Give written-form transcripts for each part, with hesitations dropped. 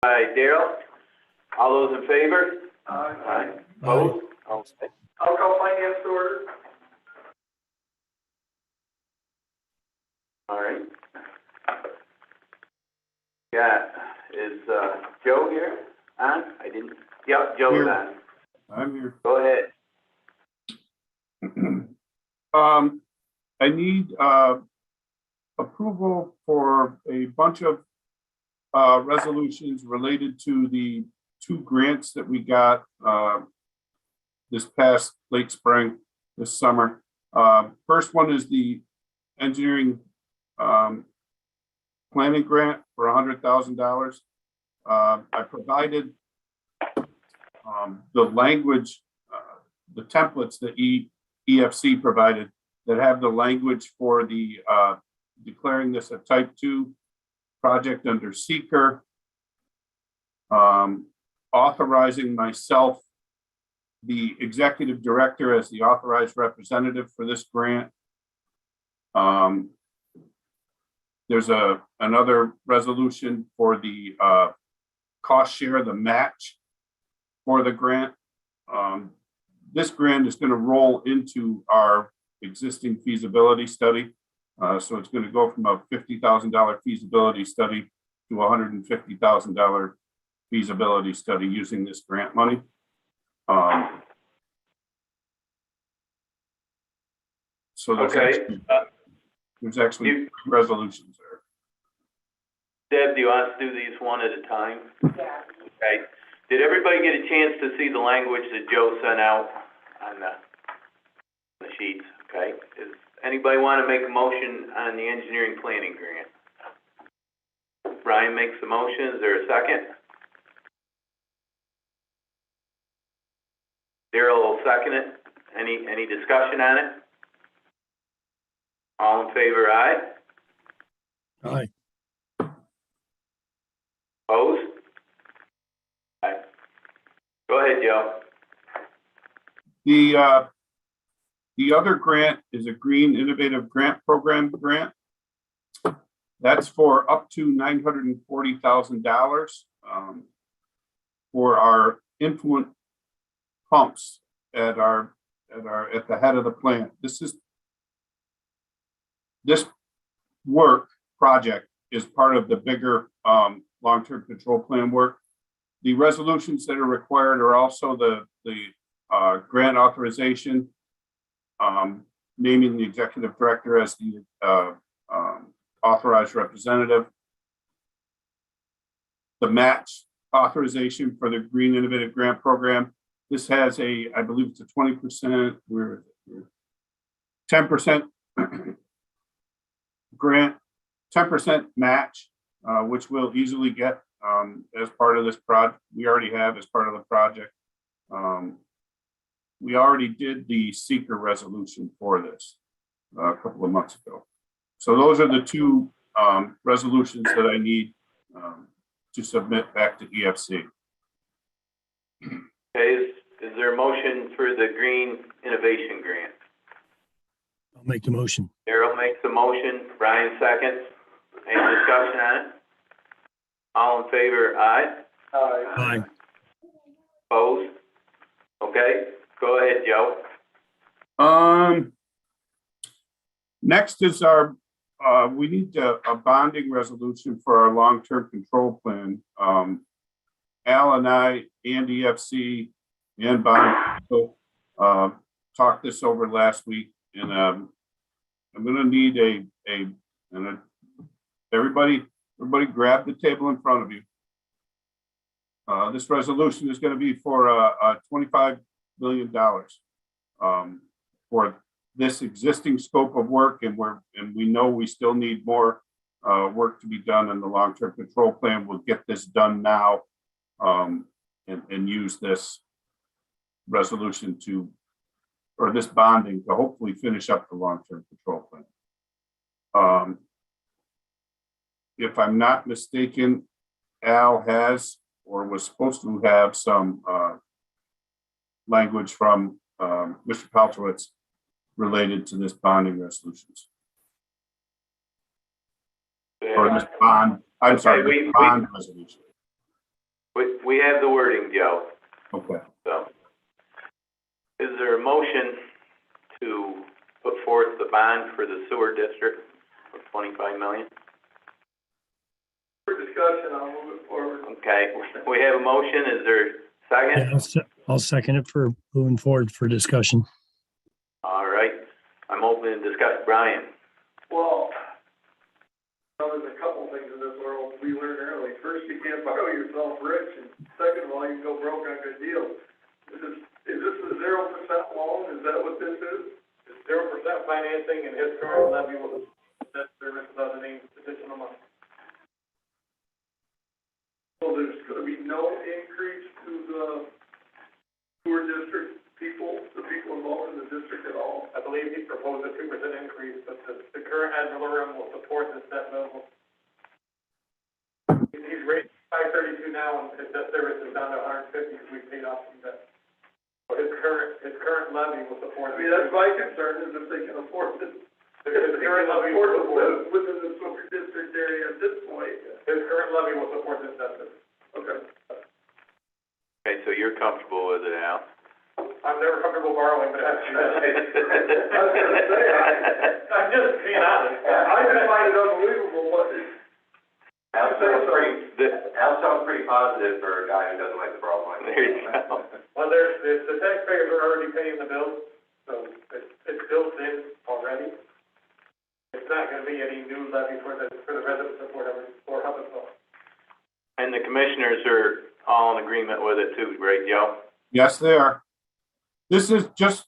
by Daryl. All those in favor? Aye. Opposed? Okay. I'll call finance to order. All right. Yeah, is, Joe here? On? I didn't, yep, Joe's Here. on. I'm here. Go ahead. I need approval for a bunch of resolutions related to the 2 grants that we got this past late spring, this summer. First one is the engineering planning grant for $100,000. I provided the language, the templates that EFC provided that have the language for the declaring this a type 2 project under seeker, authorizing myself, the executive director, as the authorized representative for this grant. There's another resolution for the cost share, the match for the grant. This grant is going to roll into our existing feasibility study. So it's going to go from a $50,000 feasibility study to a $150,000 feasibility study using this grant money. So there's actually 3 resolutions there. Deb, do you want us to do these one at a time? Yeah. Okay. Did everybody get a chance to see the language that Joe sent out on the sheets? Okay. Does anybody want to make a motion on the engineering planning grant? Brian makes the motion. Is there a second? Daryl will second it. Any discussion on it? All in favor, aye? Aye. Opposed? Aye. Go ahead, Joe. The other grant is a Green Innovative Grant Program grant. That's for up to $940,000 for our influent pumps at the head of the plant. This project is part of the bigger long-term control plan work. The resolutions that are required are also the grant authorization, naming the executive director as the authorized representative, the match authorization for the Green Innovative Grant Program. This has I believe it's a 20%, 10% grant, 10% match, which we'll easily get as part of this project. We already have as part of the project. We already did the seeker resolution for this a couple of months ago. So those are the 2 resolutions that I need to submit back to EFC. Okay, is there a motion for the Green Innovation Grant? I'll make the motion. Daryl makes the motion, Brian seconds. Any discussion on it? All in favor, aye? Aye. Opposed? Okay, go ahead, Joe. Next is we need a bonding resolution for our long-term control plan. Al and I and EFC and Bond talked this over last week, and I'm going to need everybody grab the table in front of you. This resolution is going to be for $25 million for this existing scope of work, and we know we still need more work to be done in the long-term control plan. We'll get this done now and use this resolution or this bonding to hopefully finish up the long-term control plan. If I'm not mistaken, Al has or was supposed to have some language from Mr. Paltrowitz related to this bonding resolutions. Or this bond, I'm sorry, bond resolution. We have the wording, Joe, Okay. so. Is there a motion to put forth the bond for the sewer district of 25 million? For discussion, I'll move it forward. Okay, we have a motion, is there a second? Yeah, I'll second it for moving forward for discussion. All right, I'm open to discuss. Brian? Well, there's a couple things in this world we learned early. First, you can't borrow yourself rich, and second of all, you can go broke on good deals. Is this a 0% loan? Is that what this is? It's 0% financing, and his current levy will, debt service without any additional money. So there's gonna be no increase to the sewer district people, the people involved in the district at all? I believe he proposed a 2% increase, but the current ad valorem will support this debt level. He's raised 532 now, and his debt service is down to 150 because we paid off some debt. So his current levy will support. I mean, that's my concern, is if they can afford this. His current levy Afford will to support. live within the sewer district area at this point. His current levy will support this debt service. Okay. Okay, so you're comfortable with it, Al? I'm never comfortable borrowing, but I was gonna say, I'm just being honest. I just find it unbelievable what is. Al sounds pretty positive for a guy who doesn't like to borrow money. There you go. Well, the taxpayers are already paying the bills, so it's built in already. It's not gonna be any new levy for the residents of or Hubbardsville. And the commissioners are all in agreement with it too, right, Joe? Yes, they are. This is just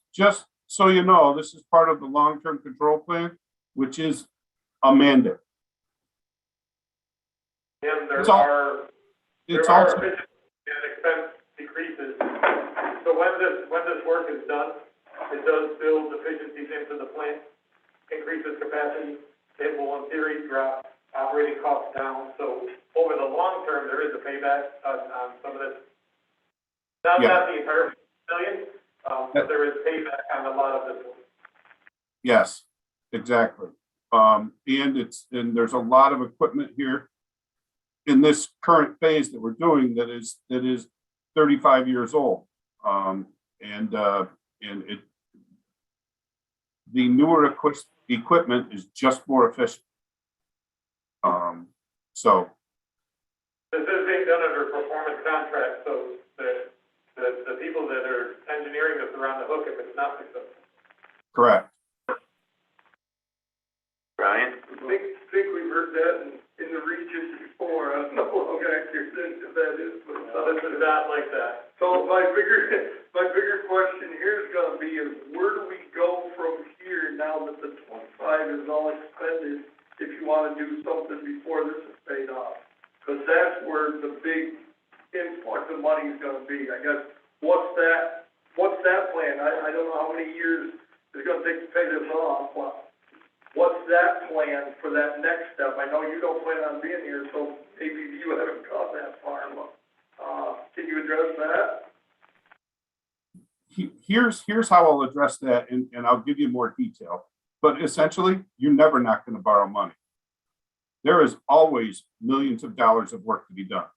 so you know, this is part of the long-term control plan, which is a mandate. And there It's all- are It's efficiency also, and expense decreases. So when this work is done, it does build efficiencies into the plant, increases capacity. It will in theory drop operating costs down. So over the long term, there is a payback on some of this. Not the entire million, but there is payback on a lot of this work. yes, exactly. And there's a lot of equipment here in this current phase that we're doing that is 35 years old. The newer equipment is just more efficient. So, This is being done under a performance contract, so the people that are engineering this are on the hook if it's not successful. correct. Brian? I think we've heard that in the region before. I don't know how accurate that is, but. This is not like that. So my bigger question here is gonna be is where do we go from here now that the 25 is all expended, if you wanna do something before this is paid off? Cause that's where the big influx of money is gonna be. I guess, what's that plan? I don't know how many years it's gonna take to pay this off, but what's that plan for that next step? I know you don't plan on being here, so maybe you haven't gone that far, but, can you address that? Here's how I'll address that, and I'll give you more detail. But essentially, you're never not going to borrow money. There is always millions of dollars of work to be done.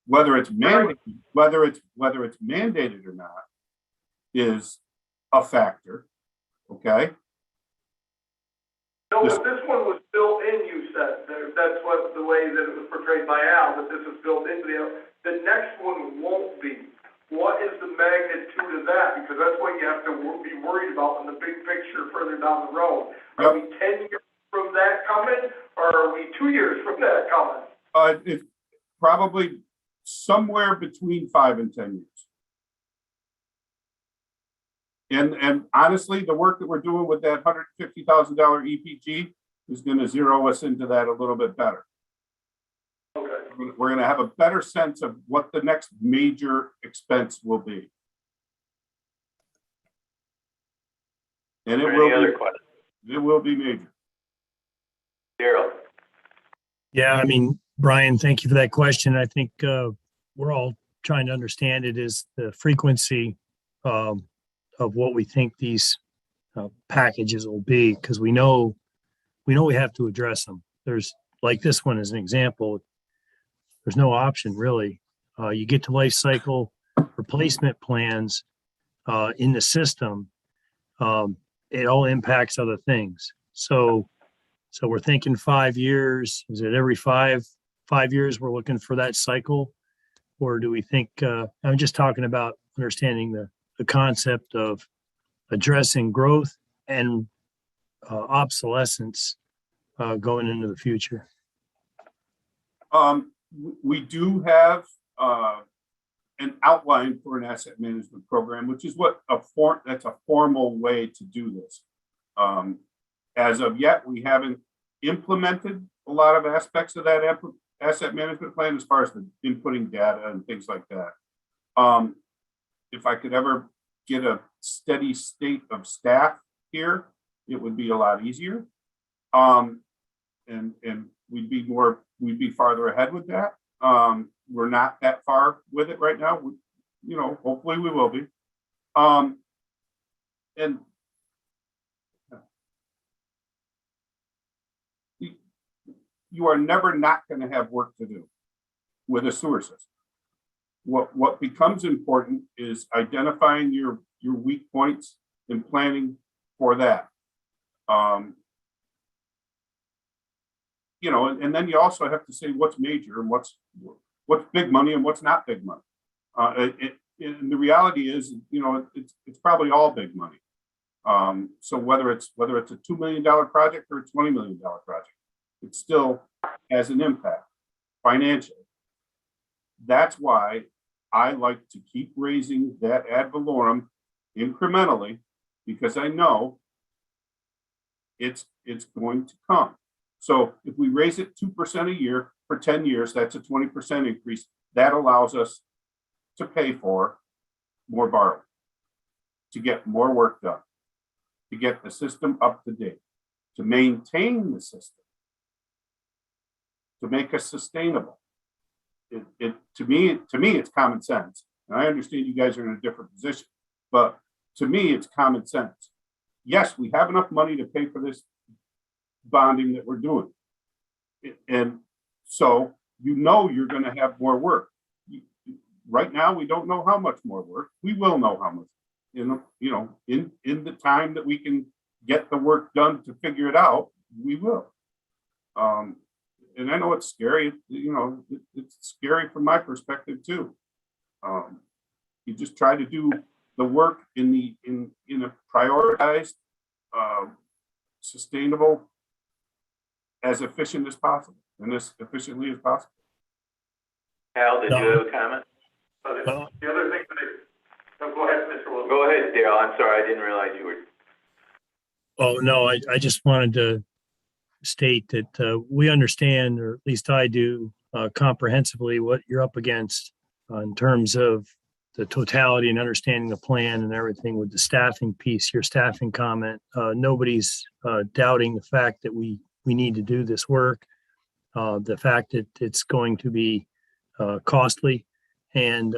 Whether it's mandated or not is a factor. Okay. No, but this one was built in, you said. That's what the way that it was portrayed by Al, that this was built into the next one won't be. What is the magnitude of that? Because that's what you have to be worried about in the big picture further down the road. Are we 10 years from that coming, or are we 2 years from that coming? It's probably somewhere between 5 and 10 years. And honestly, the work that we're doing with that $150,000 EPG is going to zero us into that a little bit better. Okay. We're going to have a better sense of what the next major expense will be. And it will be major. Daryl? Yeah, I mean, Brian, thank you for that question. I think we're all trying to understand it is the frequency of what we think these packages will be, because we know we have to address them. There's, like this one as an example, there's no option really you get to life cycle replacement plans in the system, it all impacts other things. So we're thinking 5 years. Is it every five years we're looking for that cycle? Or do we think, I'm just talking about understanding the concept of addressing growth and obsolescence going into the future. We do have an outline for an asset management program, which is that's a formal way to do this. As of yet, we haven't implemented a lot of aspects of that asset management plan as far as the inputting data and things like that. If I could ever get a steady state of staff here, it would be a lot easier. And we'd be farther ahead with that. We're not that far with it right now. Hopefully we will be. And you are never not going to have work to do with a sewer system. What becomes important is identifying your weak points and planning for that. And then you also have to say what's major and what's big money and what's not big money. And the reality is, it's probably all big money. So whether it's a $2 million project or a $20 million project, it still has an impact financially. That's why I like to keep raising that ad valorem incrementally, because I know it's going to come. So if we raise it 2% a year for 10 years, that's a 20% increase. That allows us to pay for more borrowing, to get more work done, to get the system up to date, to maintain the system, to make us sustainable. To me, it's common sense. And I understand you guys are in a different position, but to me, it's common sense. Yes, we have enough money to pay for this bonding that we're doing. And so, you're going to have more work. Right now, we don't know how much more work. We will know how much, in the time that we can get the work done to figure it out, we will. And I know it's scary, it's scary from my perspective too. You just try to do the work in a prioritized, sustainable, as efficient as possible and as efficiently as possible. Hal, did you have a comment? The other thing go ahead, Mr. Wilson. Go ahead, Dale. I'm sorry, I didn't realize you were. Oh, no, I just wanted to state that we understand, or at least I do, comprehensively what you're up against in terms of the totality and understanding the plan and everything with the staffing piece, your staffing comment. Nobody's doubting the fact that we need to do this work, the fact that it's going to be costly, and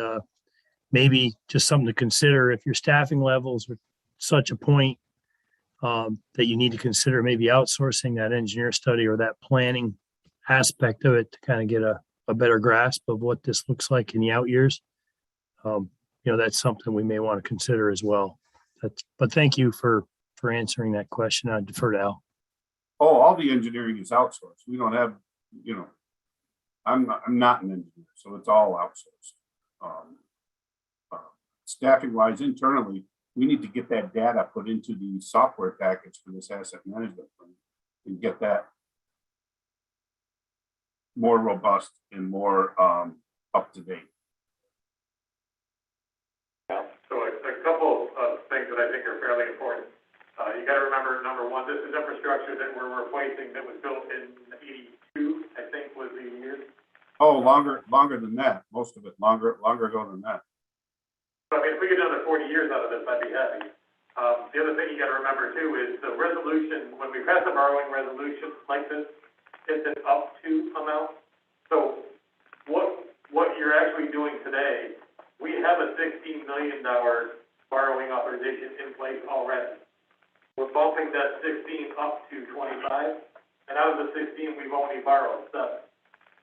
maybe just something to consider if your staffing levels are such a point that you need to consider maybe outsourcing that engineer study or that planning aspect of it to kind of get a better grasp of what this looks like in the out years. That's something we may want to consider as well. But thank you for answering that question. I defer to Al. Oh, all the engineering is outsourced. We don't have, I'm not an engineer, so it's all outsourced. Staffing wise, internally, we need to get that data put into the software package for this asset management plan and get that more robust and more up to date. So a couple of things that I think are fairly important. You got to remember, number one, this is infrastructure that we're replacing that was built in '82, I think was the year. Oh, longer than that. Most of it longer ago than that. So, if we get another 40 years out of this, I'd be happy. The other thing you got to remember too is the resolution. When we pass a borrowing resolution like this, it's an up to amount. So, what you're actually doing today, we have a $16 million borrowing authorization in place already. We're bumping that 16 up to 25, and out of the 16, we've only borrowed 7.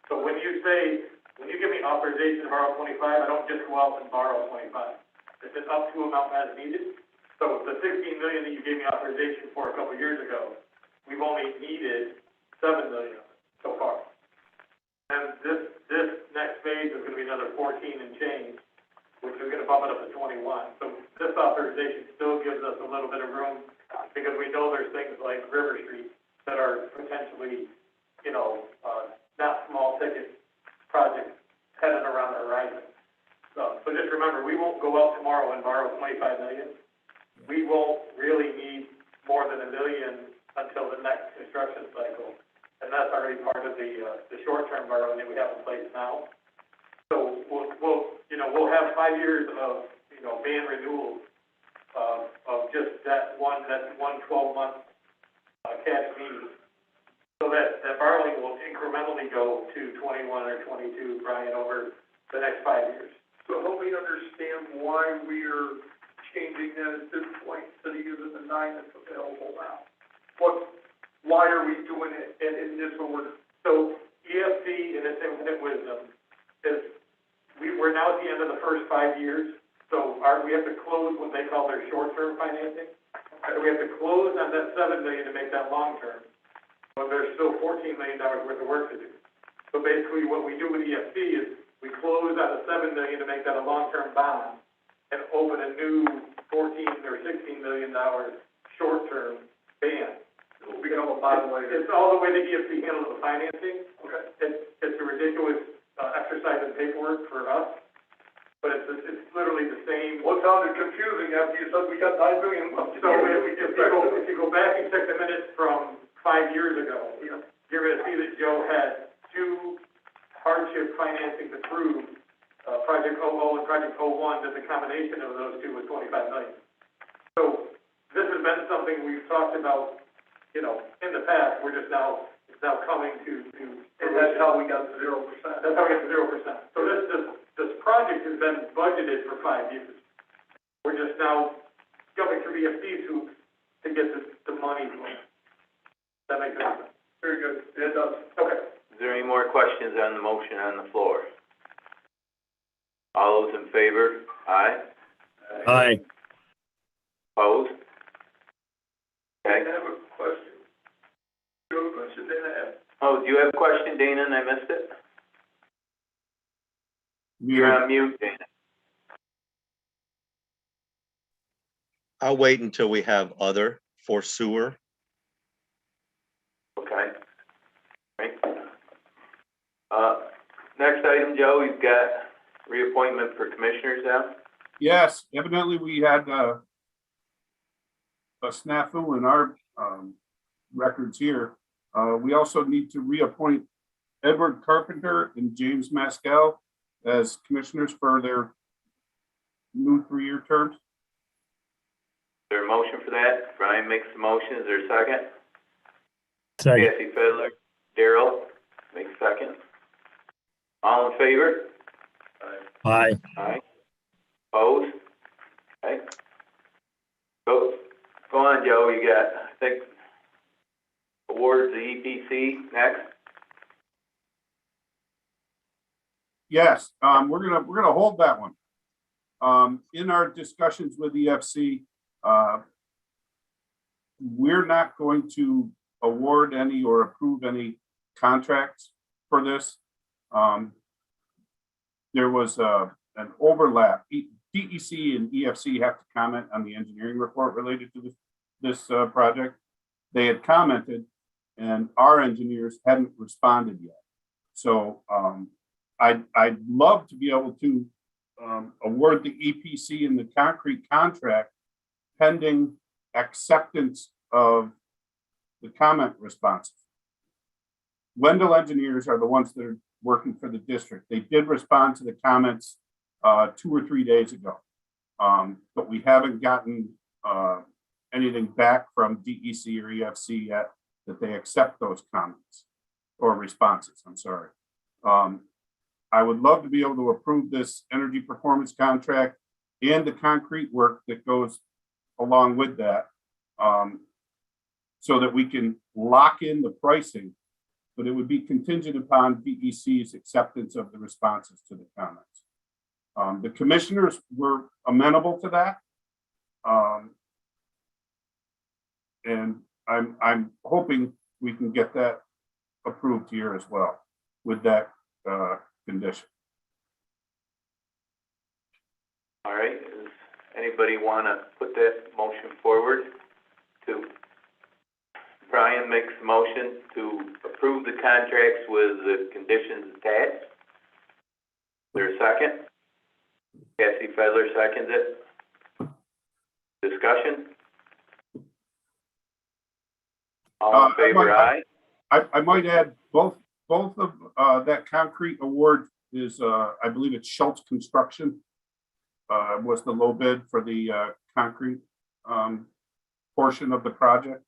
So when you say when you give me authorization to borrow 25, I don't just go out and borrow 25. It's an up to amount as needed. So the 16 million that you gave me authorization for a couple of years ago, we've only needed 7 million of it so far. And this next phase is gonna be another 14 and change, which is gonna bump it up to 21. So this authorization still gives us a little bit of room, because we know there's things like River Street that are potentially, you know, not small ticket projects headed around the horizon. So just remember, we won't go out tomorrow and borrow 25 million. We won't really need more than $1 million until the next construction cycle. And that's already part of the short-term borrowing that we have in place now. So we'll have 5 years of, ban renewals of just that one 12-month cash need. So that borrowing will incrementally go to 21 or 22, Brian, over the next 5 years. So help me understand why we're changing that at this point instead of using the 9 that's available now. Why are we doing it in this order? So EFC in its infinite wisdom is, we're now at the end of the first 5 years, so we have to close what they call their short-term financing. So we have to close on that 7 million to make that long-term, but there's still $14 million worth of work to do. So basically what we do with EFC is we close on the 7 million to make that a long-term bond and open a new $14 or $16 million short-term band. It will become a bond later. It's all the way the EFC handles the financing. Okay. It's a ridiculous exercise in paperwork for us, but it's literally the same. Well, it sounded confusing after you said we got 9 million left. So if you go back and check the minutes from 5 years ago, you're gonna see that Joe had 2 hardship financings approved, Project 00 and Project 01, that the combination of those two was 25 million. So this has been something we've talked about, in the past. We're just now, it's now coming to. And that's how we got to 0%. That's how we got to 0%. So this project has been budgeted for 5 years. We're just now jumping through EFC's hoops to get the money going. That makes sense? Very good. It does. Okay. Is there any more questions on the motion on the floor? All those in favor? Aye. Aye. Opposed? I Okay. have a question. You have a question, then I have. Oh, do you have a question, Dana, and I missed it? You're on mute, Dana. I'll wait until we have other for sewer. Okay. Right. Next item, Joe, you've got reappointment for commissioners now? Yes, evidently we had a snafu in our records here. We also need to reappoint Edward Carpenter and James Maskell as commissioners for their new 3-year terms. Is there a motion for that? Brian makes the motion. Is there a second? Second. Kathy Fiddler, Daryl makes second. All in favor? Aye. Aye. Opposed? Okay. Go on, Joe. You got, I think, awards the EPC next. Yes, we're gonna hold that one. In our discussions with EFC, we're not going to award any or approve any contracts for this. There was an overlap. DEC and EFC have to comment on the engineering report related to this project. They had commented, and our engineers hadn't responded yet. So I'd love to be able to award the EPC and the concrete contract pending acceptance of the comment responses. Wendell engineers are the ones that are working for the district. They did respond to the comments 2 or 3 days ago, but we haven't gotten anything back from DEC or EFC yet that they accept those comments or responses. I'm sorry. I would love to be able to approve this energy performance contract and the concrete work that goes along with that, so that we can lock in the pricing but it would be contingent upon VEC's acceptance of the responses to the comments. The commissioners were amenable to that. And I'm hoping we can get that approved here as well with that condition. All right, does anybody want to put that motion forward to? Brian makes a motion to approve the contracts with the conditions attached. Is there a second? Cassie Fedler seconds it. Discussion? All in favor, aye? I might add both of that concrete award is, I believe it's Schultz Construction was the low bid for the concrete portion of the project.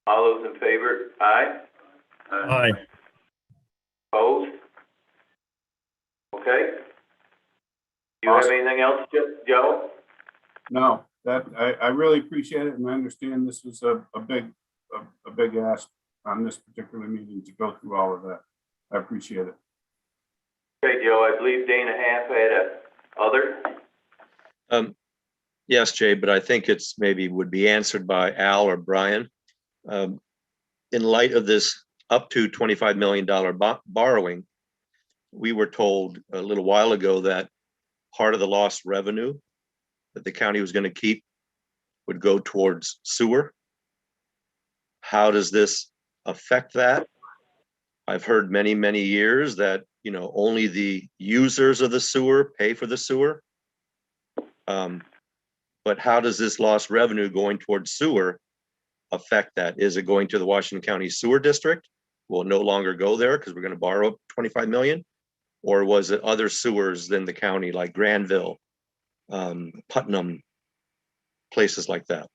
All those in favor, aye? Aye. Opposed? Okay. Do you have anything else, Joe? No, that I really appreciate it, and I understand this was a big ask on this particular meeting to go through all of that. I appreciate it. Okay, Joe, I believe Dana Half had a other. Yes, Jay, but I think it's maybe would be answered by Al or Brian. In light of this up to $25 million borrowing, we were told a little while ago that part of the lost revenue that the county was going to keep would go towards sewer. How does this affect that? I've heard many, many years that, you know, only the users of the sewer pay for the sewer. But how does this lost revenue going towards sewer affect that? Is it going to the Washington County Sewer District? Will it no longer go there because we're going to borrow 25 million? Or was it other sewers than the county, like Granville, Putnam, places like that?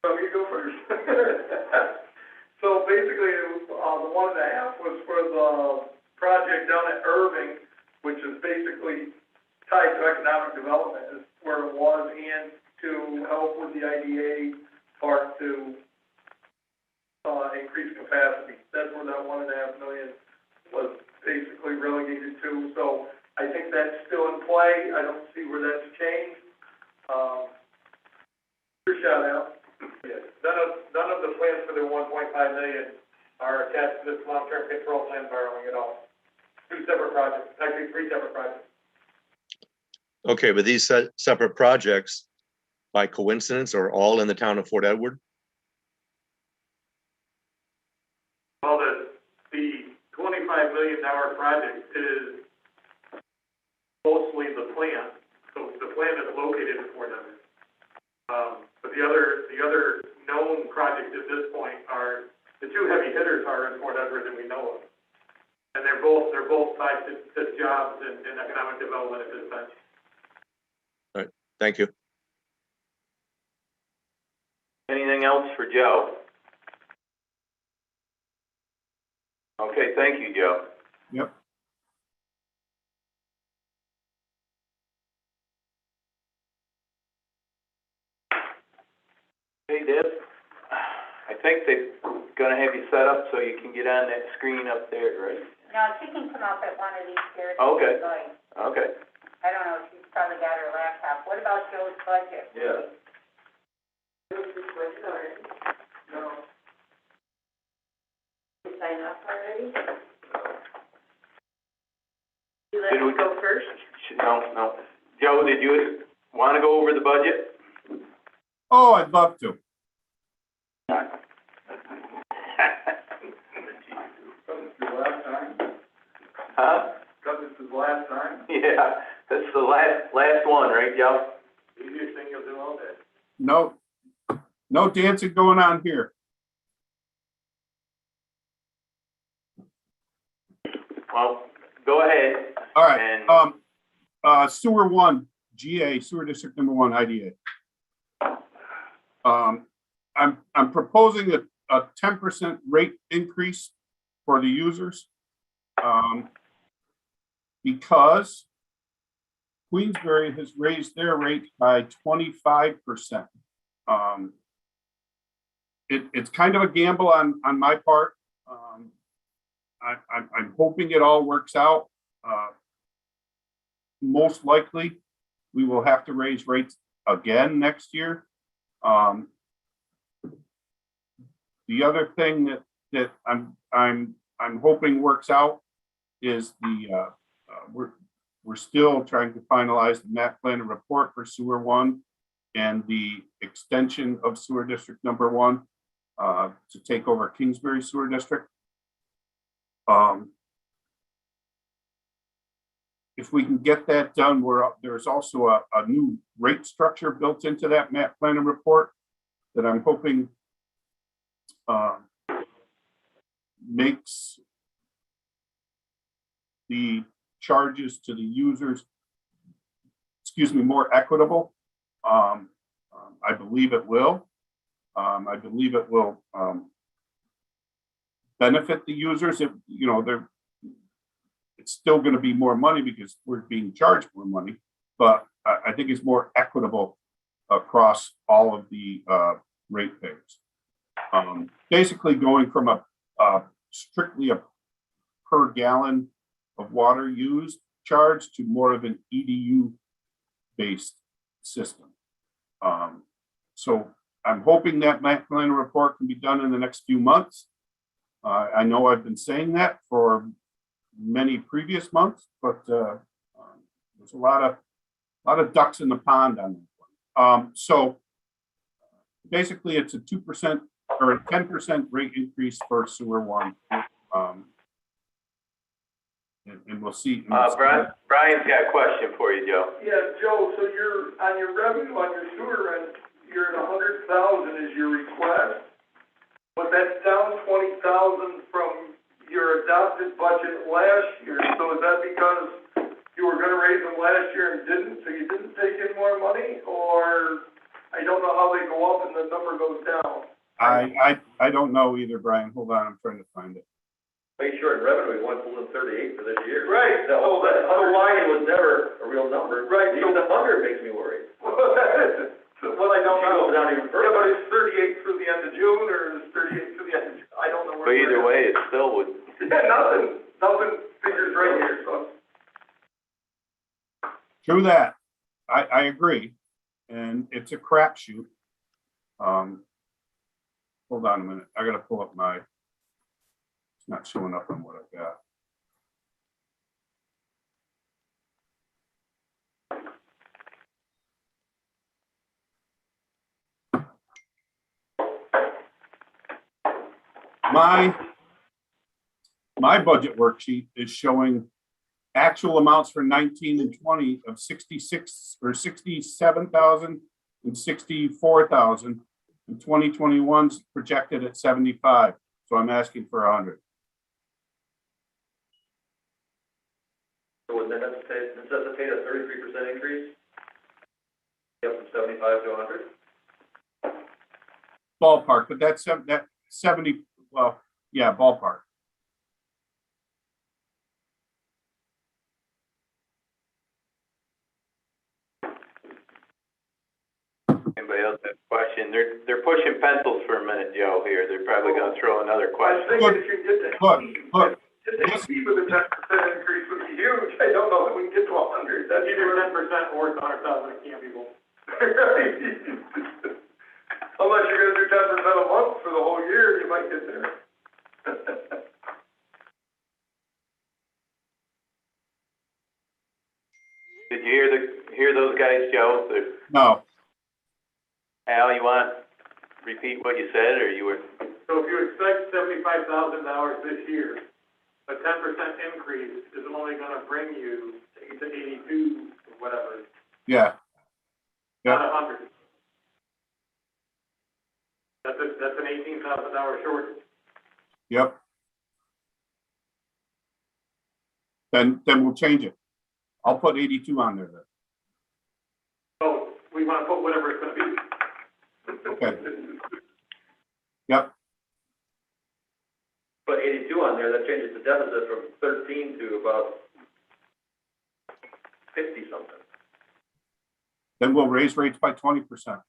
So you go first. So basically, the 1.5 was for the project down at Irving, which is basically tied to economic development, is where it was, and to help with the IDA part to increase capacity. That's where that 1.5 million was basically relegated to. So I think that's still in play. I don't see where that's changed. Your shout out. Yes. None of the plans for the 1.5 million are attached to this long-term control plan borrowing at all. 2 separate projects, actually 3 separate projects. Okay, but these separate projects, by coincidence, are all in the town of Fort Edward? Well, the $25 million project is mostly the plant, so the plant is located in Fort Edward. But the other known projects at this point are, the 2 heavy hitters are in Fort Edward that we know of. And they're both tied to jobs and economic development at this time. All right, thank you. Anything else for Joe? Okay, thank you, Joe. Yep. Hey, Deb, I think they're gonna have you set up so you can get on that screen up there, right? No, she can come up at one of these chairs. Okay. if she'd like. Okay. I don't know, she's probably got her laptop. What about Joe's budget? Yeah. No. You sign up already? You Did let we me go first? No. Joe, did you wanna go over the budget? Oh, I'd love to. Your last time? Huh? Because this is last time? Yeah, that's the last one, right, Joe? Easiest thing you'll do all day. No dancing going on here. Well, go ahead. All right, And sewer 1, GA, sewer district number 1, IDA. I'm proposing a 10% rate increase for the users. Because Queensbury has raised their rate by 25%. It's kind of a gamble on my part. I'm hoping it all works out. Most likely, we will have to raise rates again next year. The other thing that I'm hoping works out is we're still trying to finalize the map plan and report for sewer 1 and the extension of sewer district number 1 to take over Kingsbury Sewer District. If we can get that done, there's also a new rate structure built into that map plan and report that I'm hoping makes the charges to the users, more equitable. I believe it will. I believe it will benefit the users. If it's still going to be more money because we're being charged more money, but I think it's more equitable across all of the ratepayers. Basically going from a strictly a per gallon of water used charge to more of an EDU based system. So I'm hoping that map plan report can be done in the next few months. I know I've been saying that for many previous months, but there's a lot of ducks in the pond on that one. So basically, it's a 2% or a 10% rate increase for sewer 1, and we'll see. Brian's got a question for you, Joe. Yeah, Joe, so you're, on your revenue, on your sewer rent, you're at 100,000 is your request, but that's down 20,000 from your adopted budget last year. So is that because you were gonna raise them last year and didn't, so you didn't take in more money? Or I don't know how they go up and the number goes down. I don't know either, Brian. Hold on, I'm trying to find it. Make sure in revenue, we went below 38 for this year. Right, That so that, line was never a real number. Right, Even the 100 makes me worried. well, I don't know. It goes down even Yeah, further. but it's 38 through the end of June, or it's 38 through the end of June, I don't know where. But either way, it still would. Yeah, nothing figures right here, so. True that. I agree, and it's a crapshoot. Hold on a minute. I gotta pull up my. It's not showing up on what I've got. My budget worksheet is showing actual amounts for 19 and 20 of 66 or 67,000 and 64,000, and 2021's projected at 75. So I'm asking for 100. So would that necessitate a 33% increase? Yep, from 75 to 100? Ballpark, but that's that 70. Well, yeah, ballpark. Anybody else have a question? They're pushing pencils for a minute, Joe, here. They're probably gonna throw another I question. think if you get the. Look. Just the with a 10% increase would be huge, I don't know if we can get to 100, that's Either 10% or it's 100,000, it can't be both. Unless you're gonna do 10% a month for the whole year, you might get there. Did you hear those guys, Joe? No. Al, you want to repeat what you said, or you were? So if you expect $75,000 this year, a 10% increase is only gonna bring you to 82, or whatever, Yeah. not 100. That's an $18,000 shortage. Yep. Then we'll change it. I'll put 82 on there then. So we wanna put whatever it's gonna be. Okay. Yep. Put 82 on there, that changes the deficit from 13 to about 50 something. Then we'll raise rates by 20%.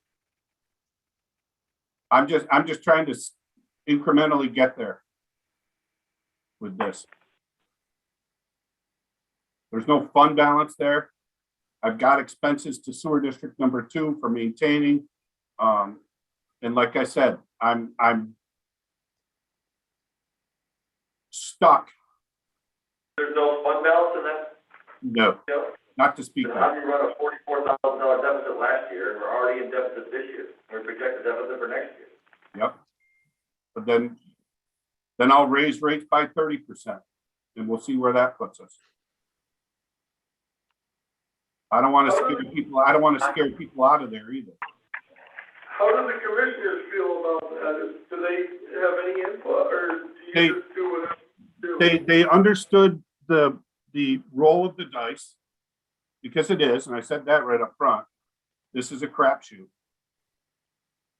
I'm just trying to incrementally get there with this. There's no fund balance there. I've got expenses to sewer district number 2 for maintaining. And like I said, I'm stuck. There's no fund balance in that? No, No. not to speak Then of. how do you run a $44,000 deficit last year, and we're already in deficit this year? We project a deficit for next year. Yep. But then I'll raise rates by 30%, and we'll see where that puts us. I don't want to scare people. I don't want to scare people out of there either. How do the commissioners feel about that? Do they have any input, or do They- you just do whatever you do? They understood the roll of the dice, because it is, and I said that right up front. This is a crapshoot.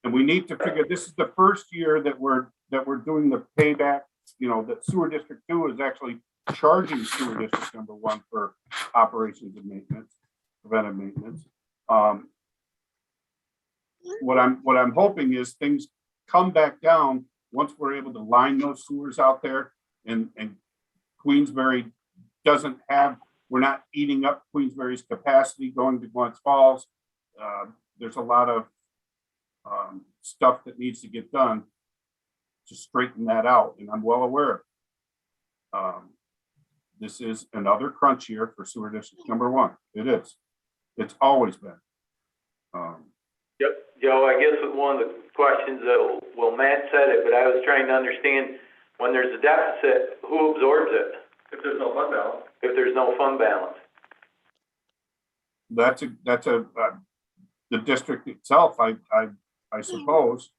And we need to figure, this is the first year that we're doing the payback, you know, that sewer district 2 is actually charging sewer district number 1 for operations and maintenance, preventive maintenance. What I'm hoping is things come back down once we're able to line those sewers out there, and Queensbury doesn't have, we're not eating up Queensbury's capacity going to Glens Falls. There's a lot of stuff that needs to get done to straighten that out, and I'm well aware of it. This is another crunch year for sewer district number 1. It is. It's always been. Yep, Joe, I guess one of the questions that, well, Matt said it, but I was trying to understand, when there's a deficit, who absorbs it? If there's no fund balance. If there's no fund balance? That's the district itself, I suppose.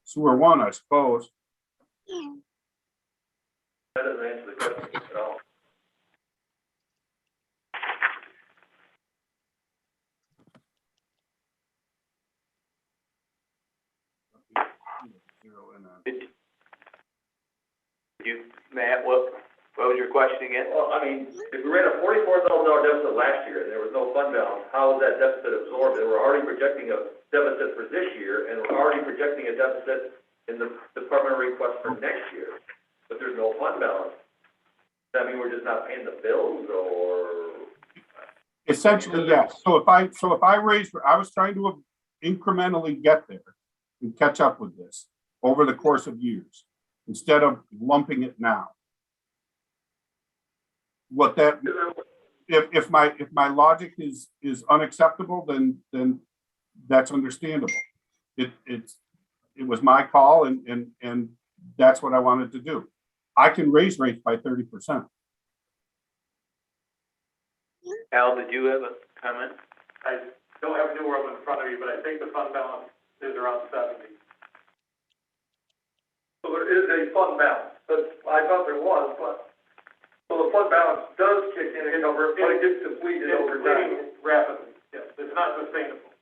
Sewer 1, I suppose. That doesn't answer the question at all. Did you, Matt, what was your question again? Well, I mean, if we ran a $44,000 deficit last year and there was no fund balance, how is that deficit absorbed? And we're already projecting a deficit for this year, and we're already projecting a deficit in the department request for next year, but there's no fund balance. Does that mean we're just not paying the bills, or? Essentially, yes. So if I raise, I was trying to incrementally get there and catch up with this over the course of years, instead of lumping it now. What that, if my logic is unacceptable, then that's understandable. It was my call, and that's what I wanted to do. I can raise rates by 30%. Al, did you have a comment? I don't have New World in front of me, but I think the fund balance is around 70. So there is a fund balance, but I thought there was, but, so the fund balance does kick in, but it gets depleted over time. Rapidly, yes, it's not sustainable.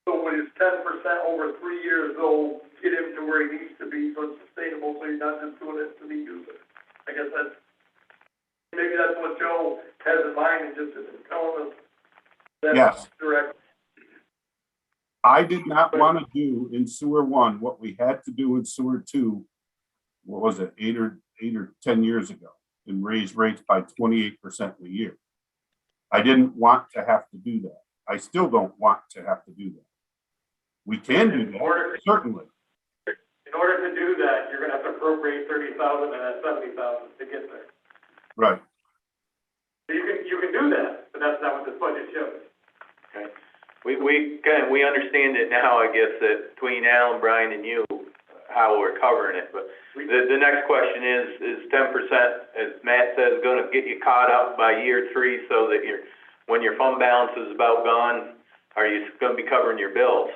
So when it's 10% over 3 years, they'll get him to where he needs to be, so it's sustainable, so you're not just doing it to be user. I guess maybe that's what Joe has in mind, and just isn't telling us that Yes. direct. I did not want to do in sewer 1 what we had to do in sewer 2. What was it, 8 or 10 years ago, and raise rates by 28% a year. I didn't want to have to do that. I still don't want to have to do that. We can do that, certainly. In order to do that, you're gonna have to appropriate 30,000 and add 70,000 to get there. Right. You can do that, but that's not what this budget shows. Okay. We understand it now, I guess, that between Al and Brian and you, how we're covering it, but the next question is 10%, as Matt says, gonna get you caught up by year 3, so that when your fund balance is about gone, are you gonna be covering your bills?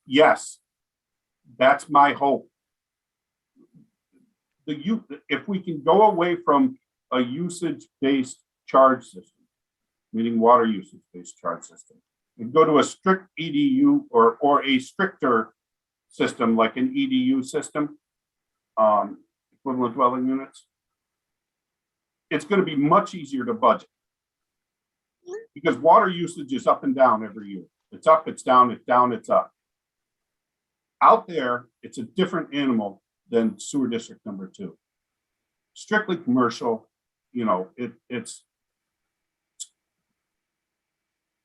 Yes, that's my hope. If we can go away from a usage-based charge system, meaning water usage-based charge system, and go to a strict EDU or a stricter system like an EDU system, equivalent dwelling units, it's going to be much easier to budget, because water usage is up and down every year. It's up, it's down, it's down, it's up. Out there, it's a different animal than sewer district number 2. Strictly commercial, you know,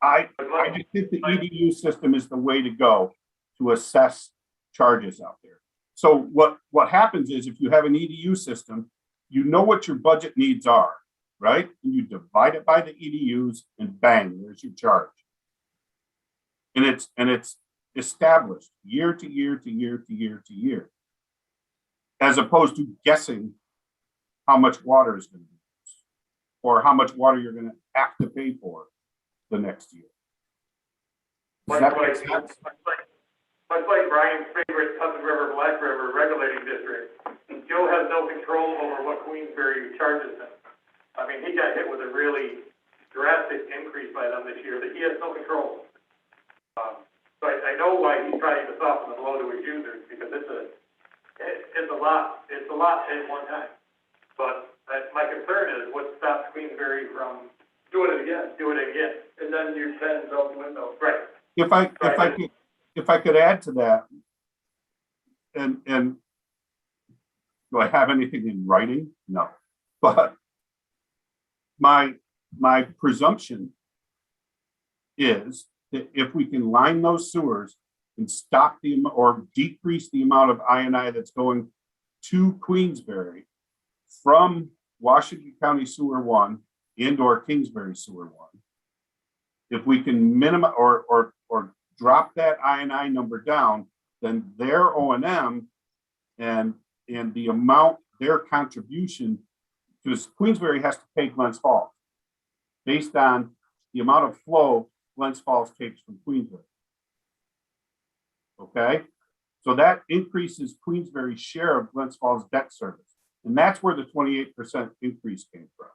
I just think the EDU system is the way to go to assess charges out there. So what happens is if you have an EDU system, you know what your budget needs are, right? And you divide it by the EDUs and bang, there's your charge. And it's established year to year to year to year to year, as opposed to guessing how much water is going to be used or how much water you're going to have to pay for the next year. Does that make sense? Much like Brian's favorite Hudson River, Black River regulating district, Joe has no control over what Queensbury charges him. I mean, he got hit with a really drastic increase by them this year that he has no control. So I know why he's trying to soften the blow to his users, because it's a lot at one time. But my concern is what stops Queensbury from doing it again. And then your 10's out the window. Right. If I could add to that, and do I have anything in writing? No, but my presumption is that if we can line those sewers and stop or decrease the amount of I&I that's going to Queensbury from Washington County Sewer 1 and/or Kingsbury Sewer 1, if we can minimize or drop that I&I number down, then their O&M and the amount, their contribution, because Queensbury has to pay Glens Falls based on the amount of flow Glens Falls takes from Queensbury. Okay, so that increases Queensbury's share of Glens Falls debt service, and that's where the 28% increase came from.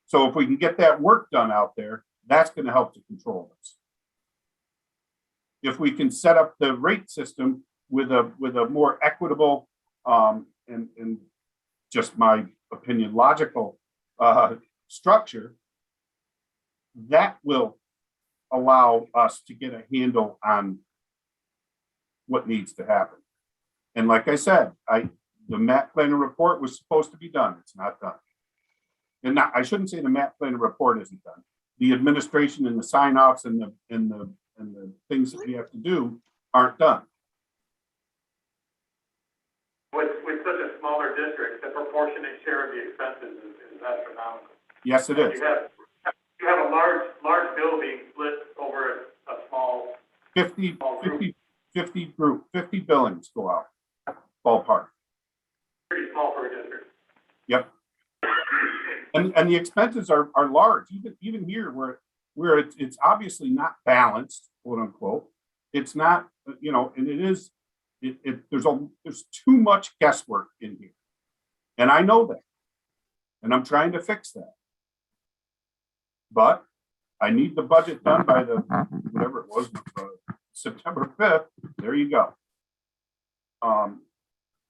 So if we can get that work done out there, that's going to help to control this. If we can set up the rate system with a more equitable and just my opinion, logical structure, that will allow us to get a handle on what needs to happen. And like I said, the MAP planning report was supposed to be done. It's not done. And I shouldn't say the MAP planning report isn't done. The administration and the sign-offs and the things that we have to do aren't done. With such a smaller district, the proportionate share of the expenses is astronomical. Yes, it is. You have a large bill being split over a small 50 billings go out, ballpark. pretty small for a district. Yep. And the expenses are large, even here where it's obviously not balanced, quote unquote. It's not, you know, and it is, there's too much guesswork in here. And I know that. And I'm trying to fix that. But I need the budget done by whatever it was, September 5th. There you go.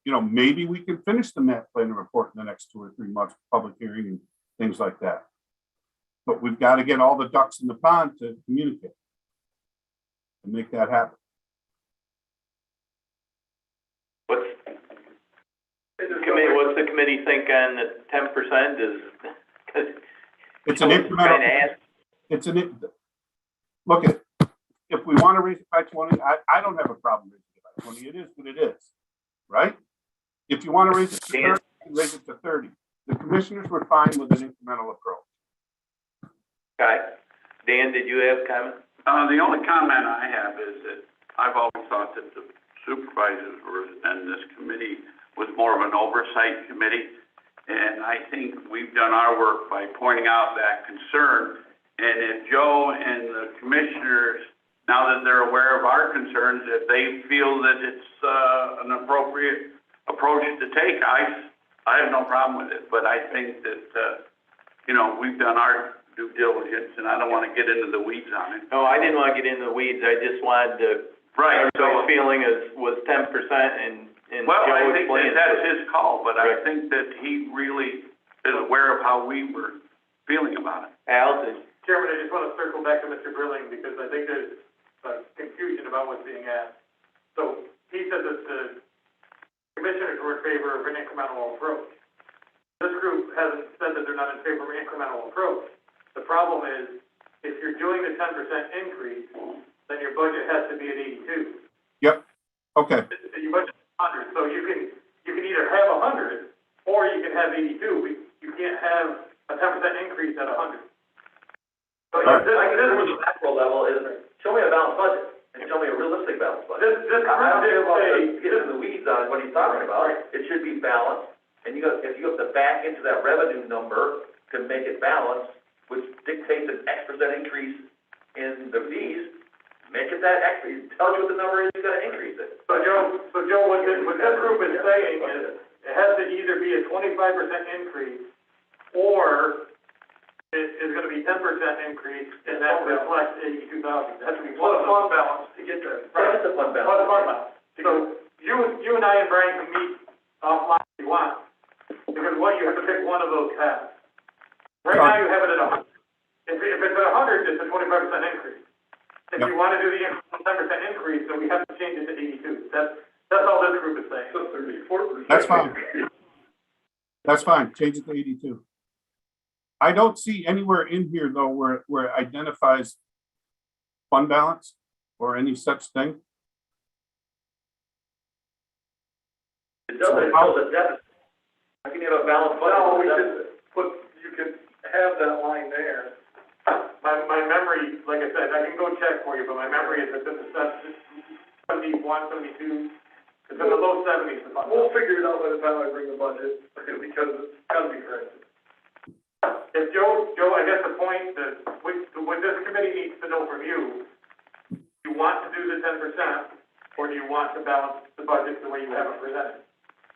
You know, maybe we can finish the MAP planning report in the next 2 or 3 months, public hearing and things like that. But we've got to get all the ducks in the pond to communicate and make that happen. What's the committee think on the 10%? It's an incremental. Look at it. If we want to raise it by 20, I don't have a problem raising it by 20. It is what it is, right? If you want to raise it to 30, you can raise it to 30. The commissioners were fine with an incremental approach. Okay. Dan, did you have a comment? The only comment I have is that I've always thought that the supervisors and this committee was more of an oversight committee. And I think we've done our work by pointing out that concern. And if Joe and the commissioners, now that they're aware of our concerns, if they feel that it's an appropriate approach to take, I have no problem with it. But I think that, you know, we've done our due diligence, and I don't want to get into the weeds on it. No, I didn't want to get into the weeds. I just wanted to. Right. Everybody's feeling was 10%, and well, Joe I think explained that's his call, but Right. I think that he really is aware of how we were feeling about it. Al, did Chairman, I just want to circle back to Mr. Brilling, because I think that confusion about what's being asked. So he said that the commissioners were in favor of an incremental approach. This group hasn't said that they're not in favor of an incremental approach. The problem is, if you're doing the 10% increase, then your budget has to be at 82. Yep, okay, Your budget's 100, so you can either have 100 or you can have 82. You can't have a 10% increase at 100. So Right. this is the macro level is, show me a balanced budget, and show me a realistic balanced budget. This I don't care about group getting in the weeds on what he's talking about, it should be balanced, and if you have to back into that revenue number to make it balanced, which dictates an X% increase in the fees, make it that extra, it tells you what the number is, you gotta increase it. So Joe, what this group is saying is, it has to either be a 25% increase, or it is gonna be 10% increase, and that reflects 82,000. It has to be one of those. Fund balance to get there. That's the fund balance. Plus fund balance. So, you and I and Brian can meet offline if you want, because you have to pick one of those tabs. Right now, you have it at 100. If it's at 100, it's a 25% increase. If you wanna do the 10% increase, then we have to change it to 82. That's all this group is saying. So 34%. that's fine. That's fine, change it to 82. I don't see anywhere in here, though, where it identifies fund balance or any such thing. It doesn't, show the deficit. How can you have a balanced budget? No, with we a could deficit? you could have that line there. My memory, like I said, I can go check for you, but my memory is it's in the 71, 72, it's in the low 70s. the fund We'll balance. figure it out by the time I bring the budget, because it's gotta be corrected. If Joe, I guess the point that, what this committee needs to know from you, you want to do the 10%, or do you want to balance the budget the way you have it presented?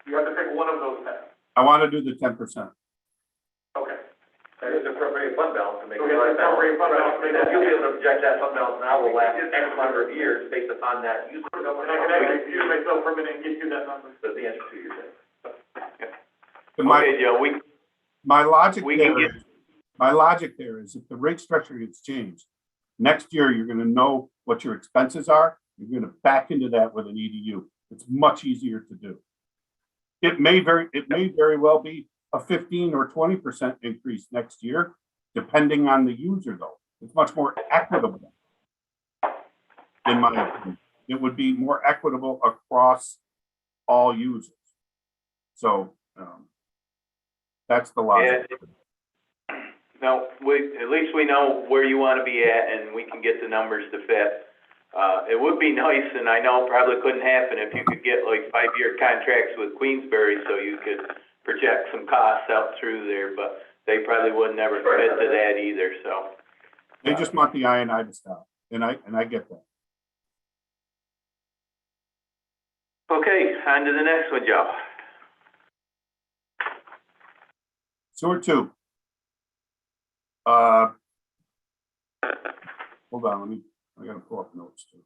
You have to pick one of those tabs. I want to do the 10%. Okay. And it's appropriate fund balance to make So it we have right to appropriate fund balance. And then you'll be able to project that fund balance now will last X number of years based upon that use. And I can actually use myself for a minute and get you that number. That's the answer to your thing. Okay, Joe, My logic We can there get- is, my logic there is if the rate structure gets changed, next year, you're gonna know what your expenses are. You're gonna back into that with an EDU. It's much easier to do. It may very well be a 15 or 20% increase next year, depending on the user though. It's much more equitable. In my opinion, it would be more equitable across all users. So, that's the logic. no, at least we know where you wanna be at, and we can get the numbers to fit. It would be nice, and I know probably couldn't happen, if you could get like 5-year contracts with Queensberry, so you could project some costs out through there, but they probably would never commit to that either, so. They just want the I&I to stop, and I get that. Okay, on to the next one, Joe. Sewer 2. Hold on, I gotta pull up notes too.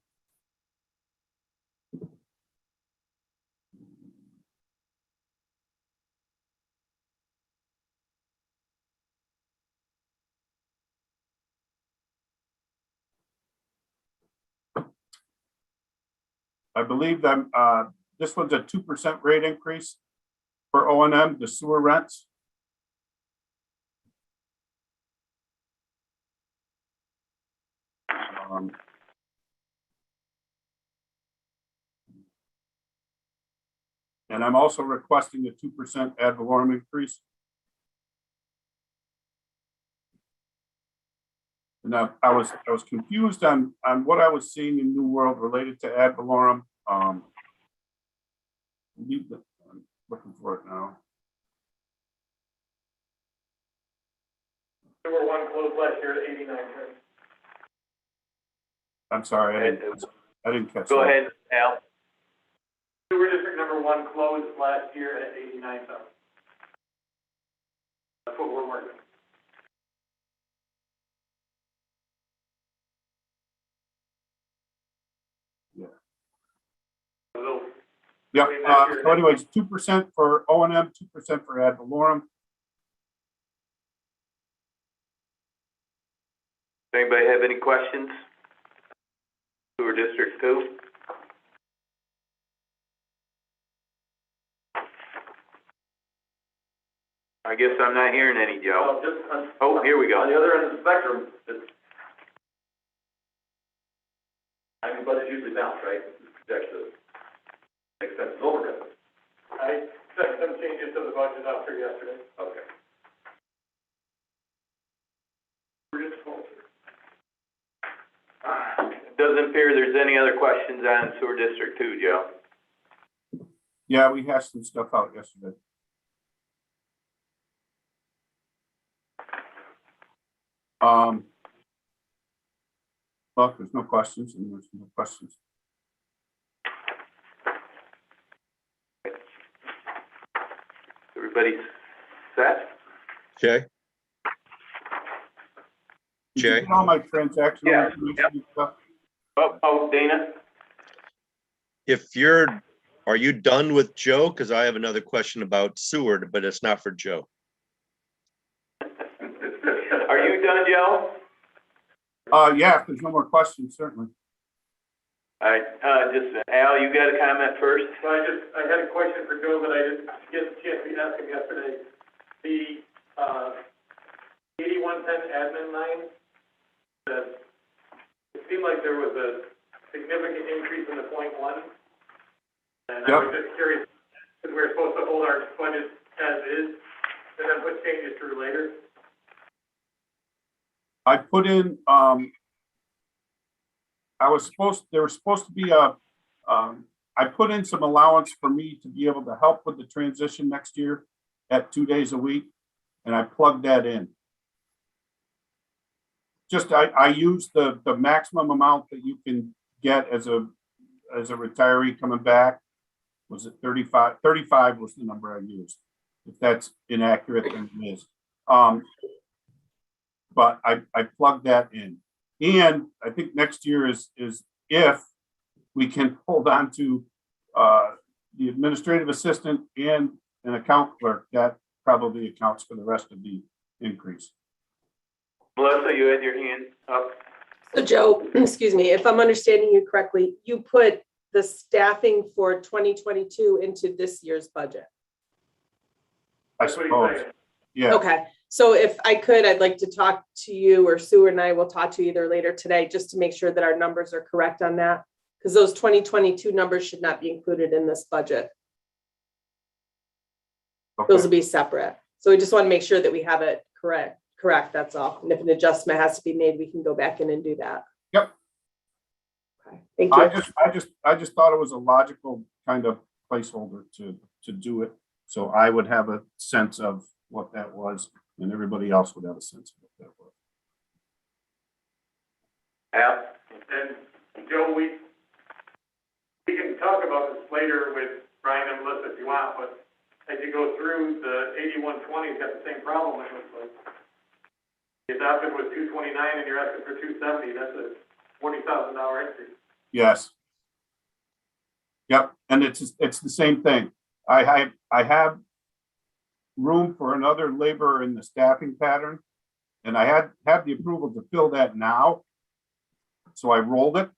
I believe that, this one's a 2% rate increase for O&M, the sewer rents. And I'm also requesting a 2% ad valorem increase. And I was confused on what I was seeing in New World related to ad valorem. I'm looking for it now. Sewer 1 closed last year at 89 cents. I'm sorry, I didn't catch that. Go ahead, Al. Sewer district number 1 closed last year at 89 cents. That's what we're working. Yeah. So, Yep, so anyways, 2% for O&M, 2% for ad valorem. Anybody have any questions? Sewer District 2? I guess I'm not hearing any, Joe. Well, just on. Oh, here we go. On the other end of the spectrum, it's, I mean, budget's usually balanced, right? Projects the expenses over revenues. I sent some changes to the budget after yesterday. Okay. Doesn't appear there's any other questions on Sewer District 2, Joe. Yeah, we hashed some stuff out yesterday. Well, there's no questions, and there's no questions. Everybody set? Jay? Did you get all my transactional Yeah, information yep. and stuff? Oh, Dana? Are you done with Joe? Because I have another question about Seward, but it's not for Joe. Are you done, Joe? Yeah, if there's no more questions, certainly. All right, just, Al, you got a comment first? So I had a question for Joe, but I didn't get a chance to ask him yesterday. The, 8110 admin line, it seemed like there was a significant increase in the .1. And I was just curious, because we're supposed to hold our budget as is, and then put changes through later. I put in, there was supposed to be I put in some allowance for me to be able to help with the transition next year at 2 days a week, and I plugged that in. Just, I used the maximum amount that you can get as a retiree coming back. Was it 35? 35 was the number I used. If that's inaccurate, then it is. But I plugged that in. And I think next year is if we can hold on to the administrative assistant and an account clerk, that probably accounts for the rest of the increase. Melissa, you had your hand up. So Joe, excuse me, if I'm understanding you correctly, you put the staffing for 2022 into this year's budget. I That's what he's suppose. saying. Yeah. Okay, so if I could, I'd like to talk to you, or Sue and I will talk to you either later today, just to make sure that our numbers are correct on that. Because those 2022 numbers should not be included in this budget. Okay. Those will be separate. So we just want to make sure that we have it correct, that's all. And if an adjustment has to be made, we can go back in and do that. Yep. Okay, thank you. I just thought it was a logical kind of placeholder to do it. So I would have a sense of what that was, and everybody else would have a sense of what that was. Al? And Joe, we can talk about this later with Brian and Melissa if you want, but as you go through, the 8120's got the same problem, it looks like. The adopted was 229 and you're asking for 270, that's a $40,000 increase. Yes. Yep, and it's the same thing. I have room for another laborer in the staffing pattern, and I have the approval to fill that now, so I rolled it.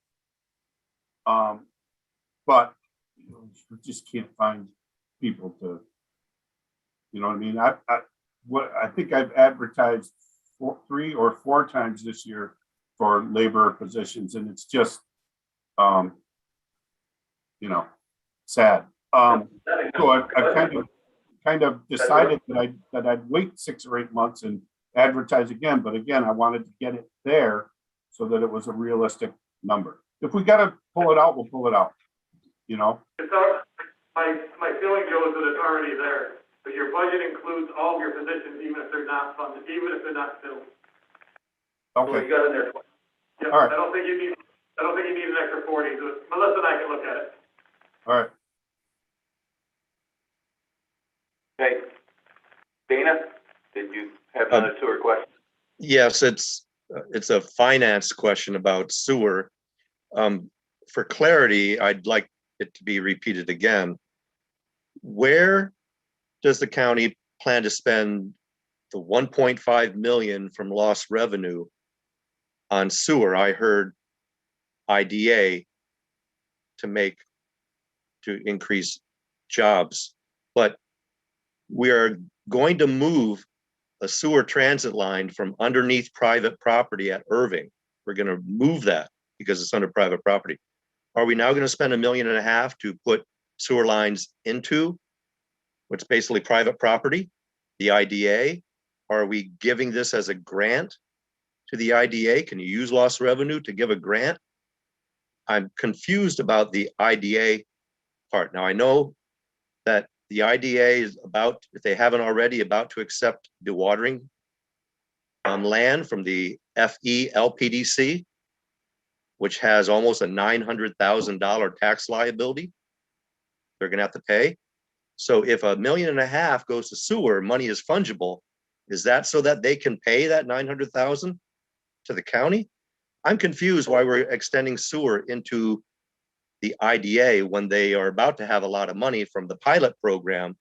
But you know, you just can't find people to, you know what I mean? I think I've advertised 3 or 4 times this year for laborer positions, and it's just, you know, sad. So I've kind of decided that I'd wait 6 or 8 months and advertise again. But again, I wanted to get it there so that it was a realistic number. If we got to pull it out, we'll pull it out. You know. It's my feeling, Joe, is that it's already there. But your budget includes all of your positions, even if they're not funded, even if they're not filled. So Okay. you got in there. Yep, All right. I don't think you need an extra 40. Melissa and I can look at it. All right. Okay. Dana, did you have another sewer question? Yes, it's a finance question about sewer. For clarity, I'd like it to be repeated again. Where does the county plan to spend the 1.5 million from lost revenue on sewer? I heard IDA to increase jobs. But we are going to move a sewer transit line from underneath private property at Irving. We're going to move that because it's under private property. Are we now going to spend $1.5 million to put sewer lines into what's basically private property, the IDA? Are we giving this as a grant to the IDA? Can you use lost revenue to give a grant? I'm confused about the IDA part. Now I know that the IDA is about, if they haven't already, about to accept dewatering land from the FELPDC, which has almost a $900,000 tax liability they're gonna have to pay. So if $1.5 million goes to sewer, money is fungible. Is that so that they can pay that 900,000 to the county? I'm confused why we're extending sewer into the IDA when they are about to have a lot of money from the pilot program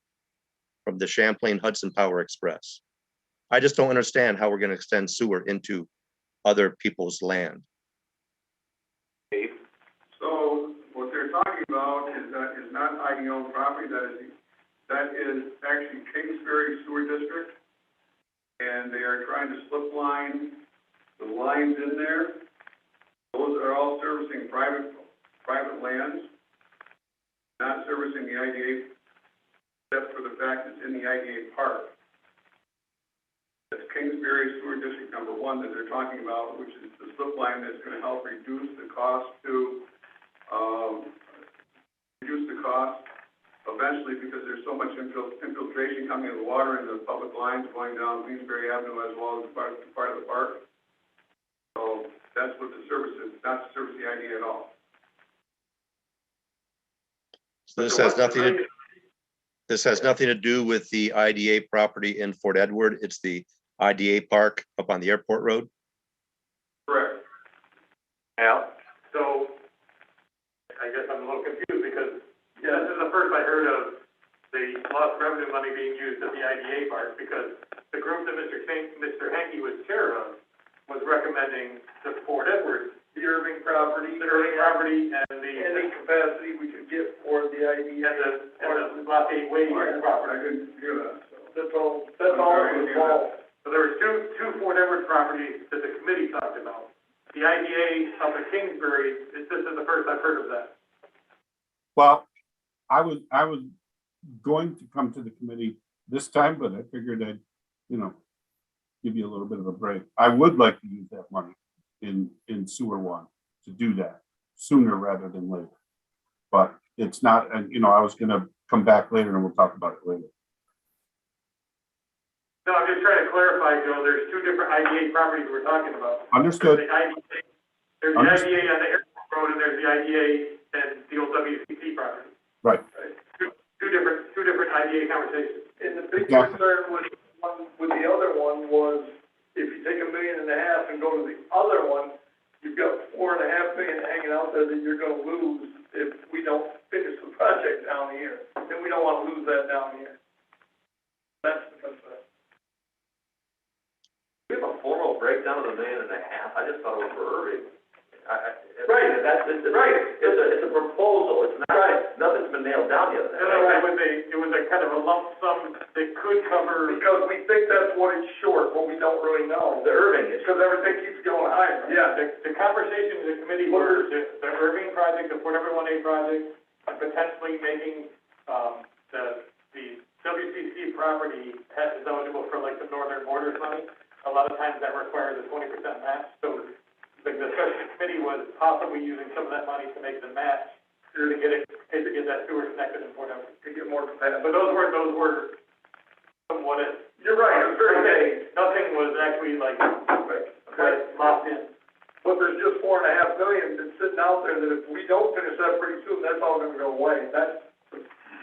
from the Champlain Hudson Power Express. I just don't understand how we're going to extend sewer into other people's land. Dave? So what they're talking about is that is not IDO property, that is actually Kingsbury Sewer District. And they are trying to slip line the lines in there. Those are all servicing private lands, not servicing the IDA, except for the fact it's in the IDA park. That's Kingsbury Sewer District number 1 that they're talking about, which is the slip line that's going to help reduce the cost eventually, because there's so much infiltration coming in the water and the public lines going down Queensbury Avenue as well as part of the park. So that's what the service is, not to service the IDA at all. So this has nothing to do with the IDA property in Fort Edward. It's the IDA park up on the airport road. Correct. Al? So, I guess I'm a little confused because, yeah, this is the first I heard of the lost revenue money being used at the IDA park, because the group that Mr. Henke was chair of was recommending the Fort Edward, The Irving property. and Any capacity we could get for the IDA. and the Block 8 Way I property. didn't hear that, so. That's all that was involved. So there were two Fort Edward properties that the committee talked about. The IDA up at Kingsbury, this is the first I've heard of that. Well, I was going to come to the committee this time, but I figured I'd, give you a little bit of a break. I would like to use that money in sewer one to do that sooner rather than later. But it's not, and I was gonna come back later and we'll talk about it later. No, I'm just trying to clarify, Joe, there's two different IDA properties we're talking about. Understood. There's the IDA on the airport road, and there's the IDA and the old WCC property. Right. Two different IDA conversations. And the big Exactly. concern with the other one was, if you take $1.5 million and go to the other one, you've got $4.5 million hanging out there that you're gonna lose if we don't finish the project down here. And we don't wanna lose that down here. That's the concern. We have a formal breakdown of the $1.5 million. I just thought it was for Irving. Right. It's a proposal. It's not, nothing's been nailed down yet. It was a kind of a lump sum that could cover. Because we think that's what it's short, but we don't really know. The Irving is. Because everything keeps going higher. Yeah, the conversation in the committee was the Irving project, the Fort Edward 1A project, and potentially making, the WCC property is eligible for like the Northern Borders money. A lot of times that requires a 20% match, so the discussion committee was possibly using some of that money to make the match to get that sewer connected in Fort Edward. To get more capacity. But those were somewhat it. You're right, it's very vague. Nothing was actually like locked in. But there's just $4.5 million that's sitting out there that if we don't finish that pretty soon, that's all gonna go away. That's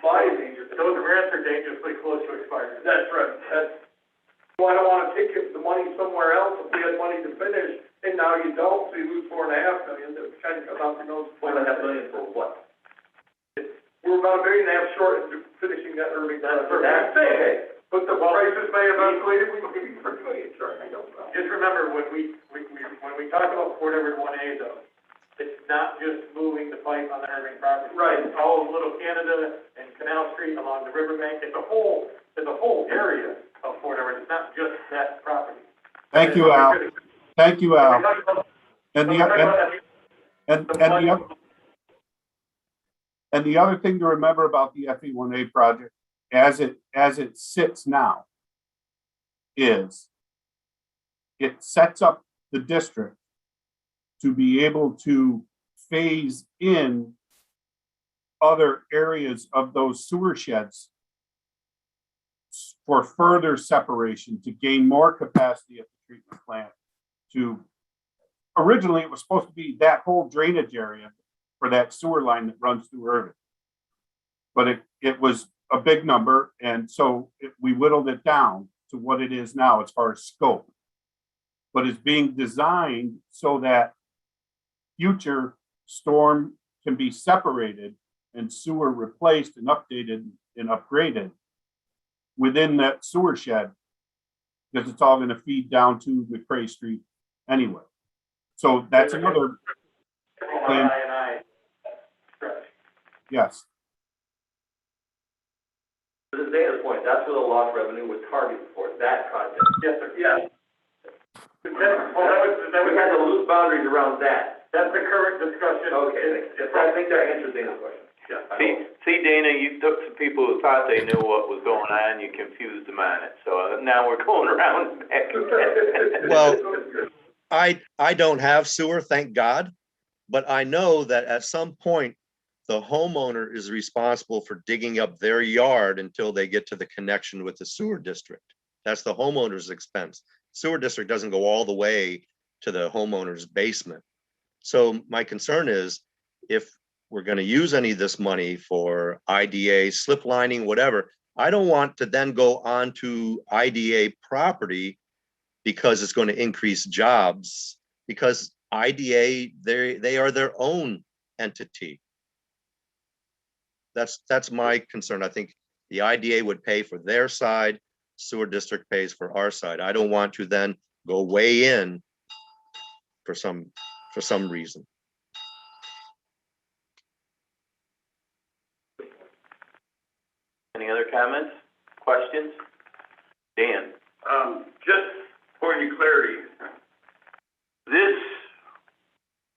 my danger. Those grants are dangerously close to expiring. That's right. So I don't wanna take the money somewhere else if we had money to finish, and now you don't, so you lose $4.5 million, that kind of comes out your nose. $4.5 million for what? We're about $1.5 million short in finishing that Irving. That's okay. But the prices may have escalated, we may be for $1 million short, I don't know. Just remember, when we talk about Fort Edward 1A though, it's not site on the Irving property. Right. All of Little Canada and Canal Street along the riverbank, it's a whole area of Fort Edward, it's not just that property. Thank you, Al. Thank you, Al. And the, and the other thing to remember about the FE1A project, as it sits now, is it sets up the district to be able to phase in other areas of those sewer sheds for further separation to gain more capacity at the treatment plant. Originally, it was supposed to be that whole drainage area for that sewer line that runs through Irving. But it was a big number, and so we whittled it down to what it is now as far as scope. But it's being designed so that future storm can be separated and sewer replaced and updated and upgraded within that sewer shed, because it's all going to feed down to McCrae Street anyway. So that's another plan. Yes. To Dana's point, that's where the lost revenue was targeted for, that project. Yes, sir. Yes. That was, We had to lose boundaries around that. that's the current discussion. Okay, I think that answers Dana's question. Yeah. See, Dana, you took some people who thought they knew what was going on, you confused them on it, so now we're going around and back. Well, I don't have sewer, thank God, but I know that at some point, the homeowner is responsible for digging up their yard until they get to the connection with the sewer district. That's the homeowner's expense. Sewer district doesn't go all the way to the homeowner's basement. So my concern is, if we're going to use any of this money for IDA, slip lining, whatever, I don't want to then go onto IDA property because it's going to increase jobs, because IDA, they are their own entity. That's my concern. I think the IDA would pay for their side, sewer district pays for our side. I don't want to then go way in for some reason. Any other comments, questions? Dan? Just for your clarity, this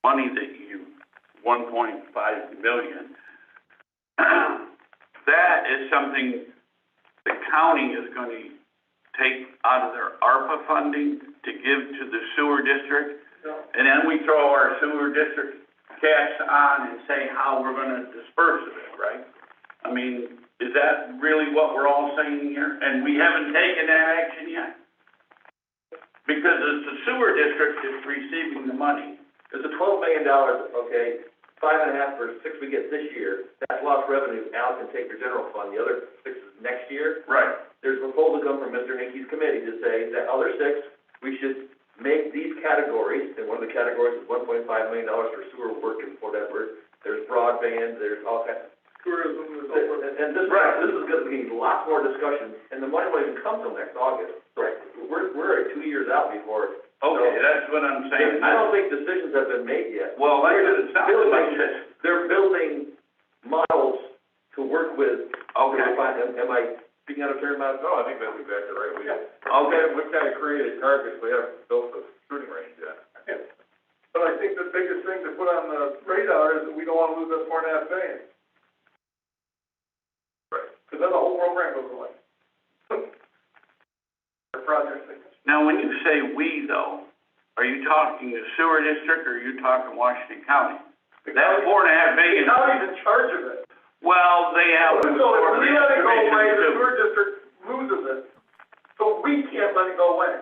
money that you, 1.5 million, that is something the county is going to take out of their ARPA funding to give to the sewer district, and then we throw our sewer district cash on and say how we're going to disperse it, right? I mean, is that really what we're all saying here? And we haven't taken that action yet? Because it's the sewer district that's receiving the money. There's a $12 million, okay, 5.5 for 6 we get this year, that's lost revenue. Al can take your general fund, the other 6 is next year. Right. There's a proposal come from Mr. Hickey's committee to say that other 6, we should make these categories, and one of the categories is $1.5 million for sewer work in Fort Edward. There's broadband, there's all kinds of tourism, and this is going to be lots more discussion, and the money won't even come till next August. So we're 2 years out before. Okay, that's what I'm saying. I don't think decisions have been made yet. Well, that doesn't sound like it. They're building models to work with. Okay. Am I speaking out of turn, Madam? No, I think that's exactly right. Okay. We've kind of created targets, we haven't built the shooting range yet. Yeah. But I think the biggest thing to put on the radar is that we don't want to lose that $4.5 million. Right. Because then the whole program goes away. The project thing. Now, when you say "we," though, are you talking the sewer district or are you talking Washington County? That $4.5 million. The county's in charge of it. Well, they have. So if we let it go away, the sewer district loses it. So we can't let it go away.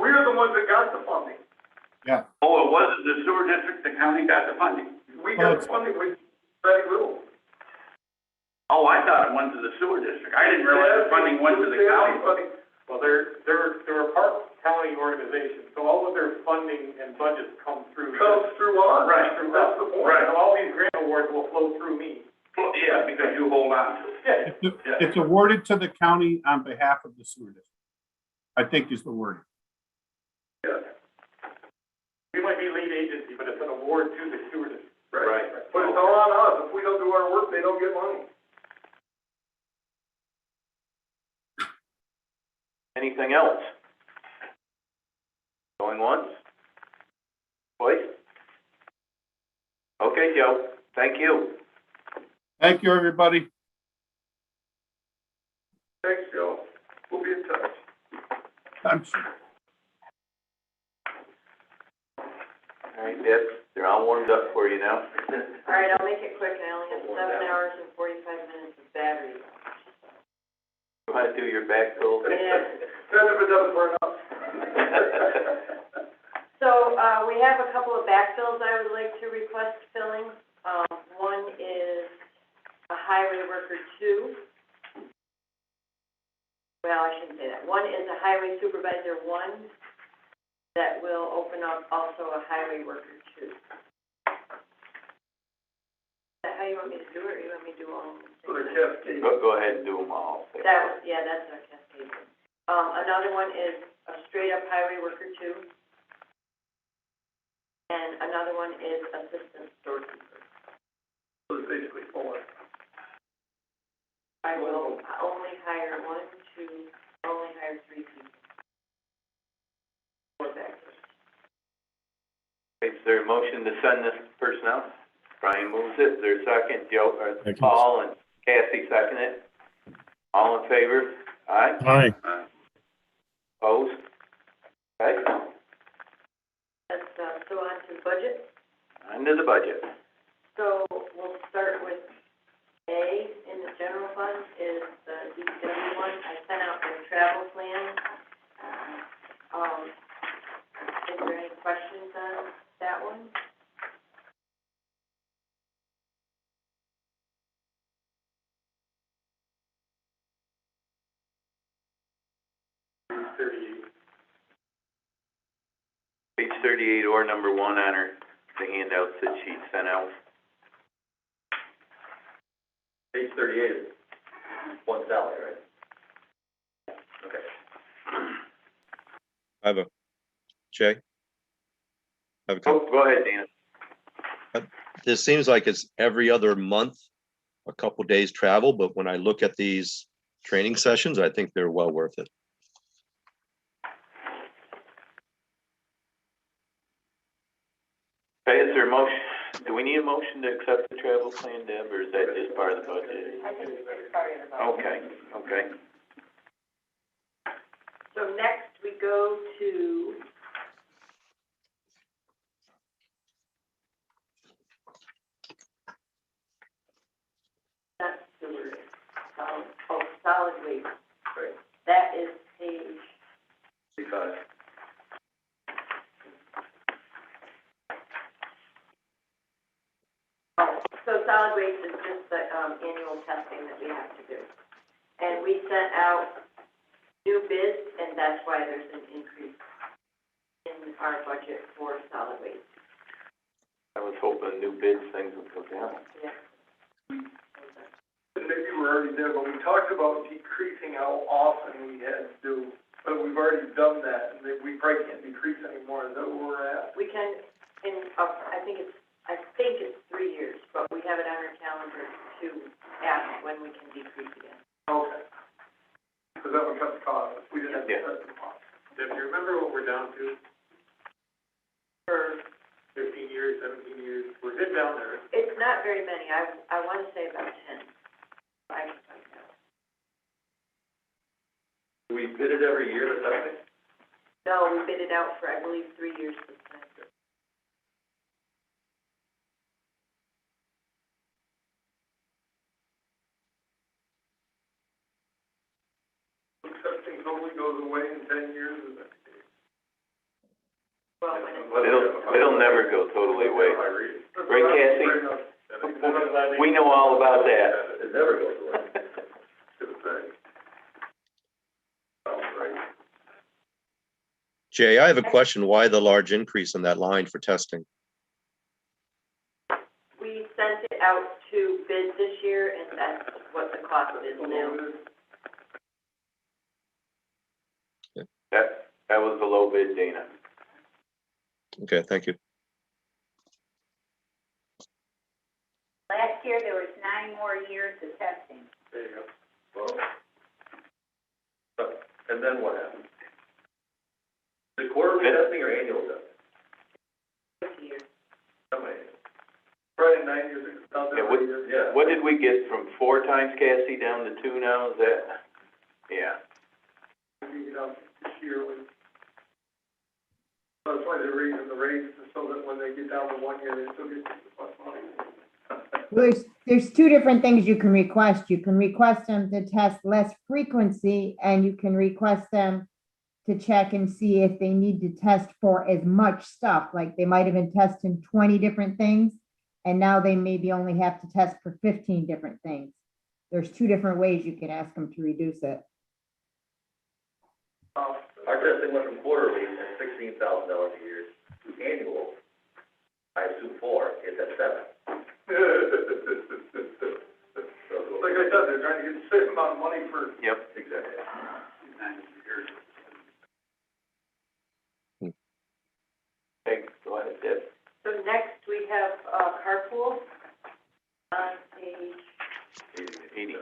We're the ones that got the funding. Yeah. Oh, it wasn't the sewer district, the county got the funding? We got the funding with very little. Oh, I thought it went to the sewer district. I didn't realize the funding went to the county. Well, they're a Park County organization, so all of their funding and budgets come through. Comes through us. Right. That's the point. Right. So all these grant awards will flow through me. Yeah, because you hold on to it. It's awarded to the county on behalf of the sewer district, I think is the word. Yeah. We might be lead agency, but it's an award to the sewer But it's all on us. If we don't do our work, they don't get money. Anything else? Going once? Twice? Okay, Joe, thank you. Thank you, everybody. Thanks, Joe. We'll be in touch. I'm sure. All right, Deb, they're all warmed up for you now. All right, I'll make it quick, I only have 7 hours and 45 minutes of battery. You want to do your backfills? Yeah. That's if it doesn't burn up. So, we have a couple of backfills I would like to request filling. One is a highway worker 2. Well, I shouldn't say that. One is a highway supervisor 1 that will open up also a highway worker 2. Is that how you want me to do it, or you want me to do all of them? For the cascade. Go ahead and do them all. Yeah, that's our cascade. Another one is a straight up highway worker 2. And another one is assistant storekeeper. So it's basically 4. I will only hire 1, 2, only hire 3 people. 4 backers. Is there a motion to send this person out? Brian moves it, is there a second? Joe, or Second. Paul and Kathy second it? All in favor? Aye? Aye. Opposed? Okay, Let's, so on to the budget. under the budget. So we'll start with A in the general fund is the DPW one. I sent out the travel plan. Is there any questions on that one? Page 38 or number 1 on her, the handouts that she sent out. Page 38 is one salary, right? Okay. I have a, Jay? I have a comment. Go ahead, Dana. This seems like it's every other month, a couple days travel, but when I look at these training sessions, I think they're well worth it. Okay, is there a motion, do we need a motion to accept the travel plan, Deb, or is that just part of the budget? I think it's just part of the budget. Okay. So next we go to not sewer, solid waste. Right. That is page, Because so solid waste is just the, annual testing that we have to do. And we sent out new bids, and that's why there's an increase in our budget for solid waste. I was hoping new bids things would go down. Yeah. And maybe we're already there, but we talked about decreasing how often we had to do, but we've already done that, and we probably can't decrease anymore. Is that where we're at? We can, I think it's 3 years, but we have it on our calendar to ask when we can decrease again. Okay. Because that would cut the cost if we didn't have to Yeah. cut the cost. Deb, do you remember what we're down to? For, 15 years, 17 years? We're good down there. it's not very many, I want to say about 10. I can find out. do we bid it every year, the testing? No, we bid it out for, I believe, 3 years this time. Testing totally goes away in 10 years, is it? Well, when it's, It'll never go totally away. That's Right, what I was Cassie? afraid of. We know all about that. It never goes away. Good thing. Sounds right. Jay, I have a question. Why the large increase in that line for testing? we sent it out to bid this year, and that's what the cost is now. That was the low bid, Dana. Okay, thank you. Last year, there was 9 more years of testing. There you go. Well, and then what happens? The quarterly testing or annual testing? Somebody. Probably 9 years ago. Yeah. What did we get from 4 times, Cassie, down to 2 now, is that? Yeah. You know, yearly. That's why they're raising the rates, so that when they get down to 1 year, they still get $60 money. Well, there's two different things you can request. You can request them to test less frequency, and you can request them to check and see if they need to test for as much stuff, like they might have been testing 20 different things, and now they maybe only have to test for 15 different things. There's 2 different ways you can ask them to reduce it. Our testing went from quarterly at $16,000 a year to annual, I assume 4, it's at 7. Like I said, they're trying to get the same amount of money for. Yep. Exactly. 9 years. Okay, go ahead, Deb. So next, we have, Carpool on page 80.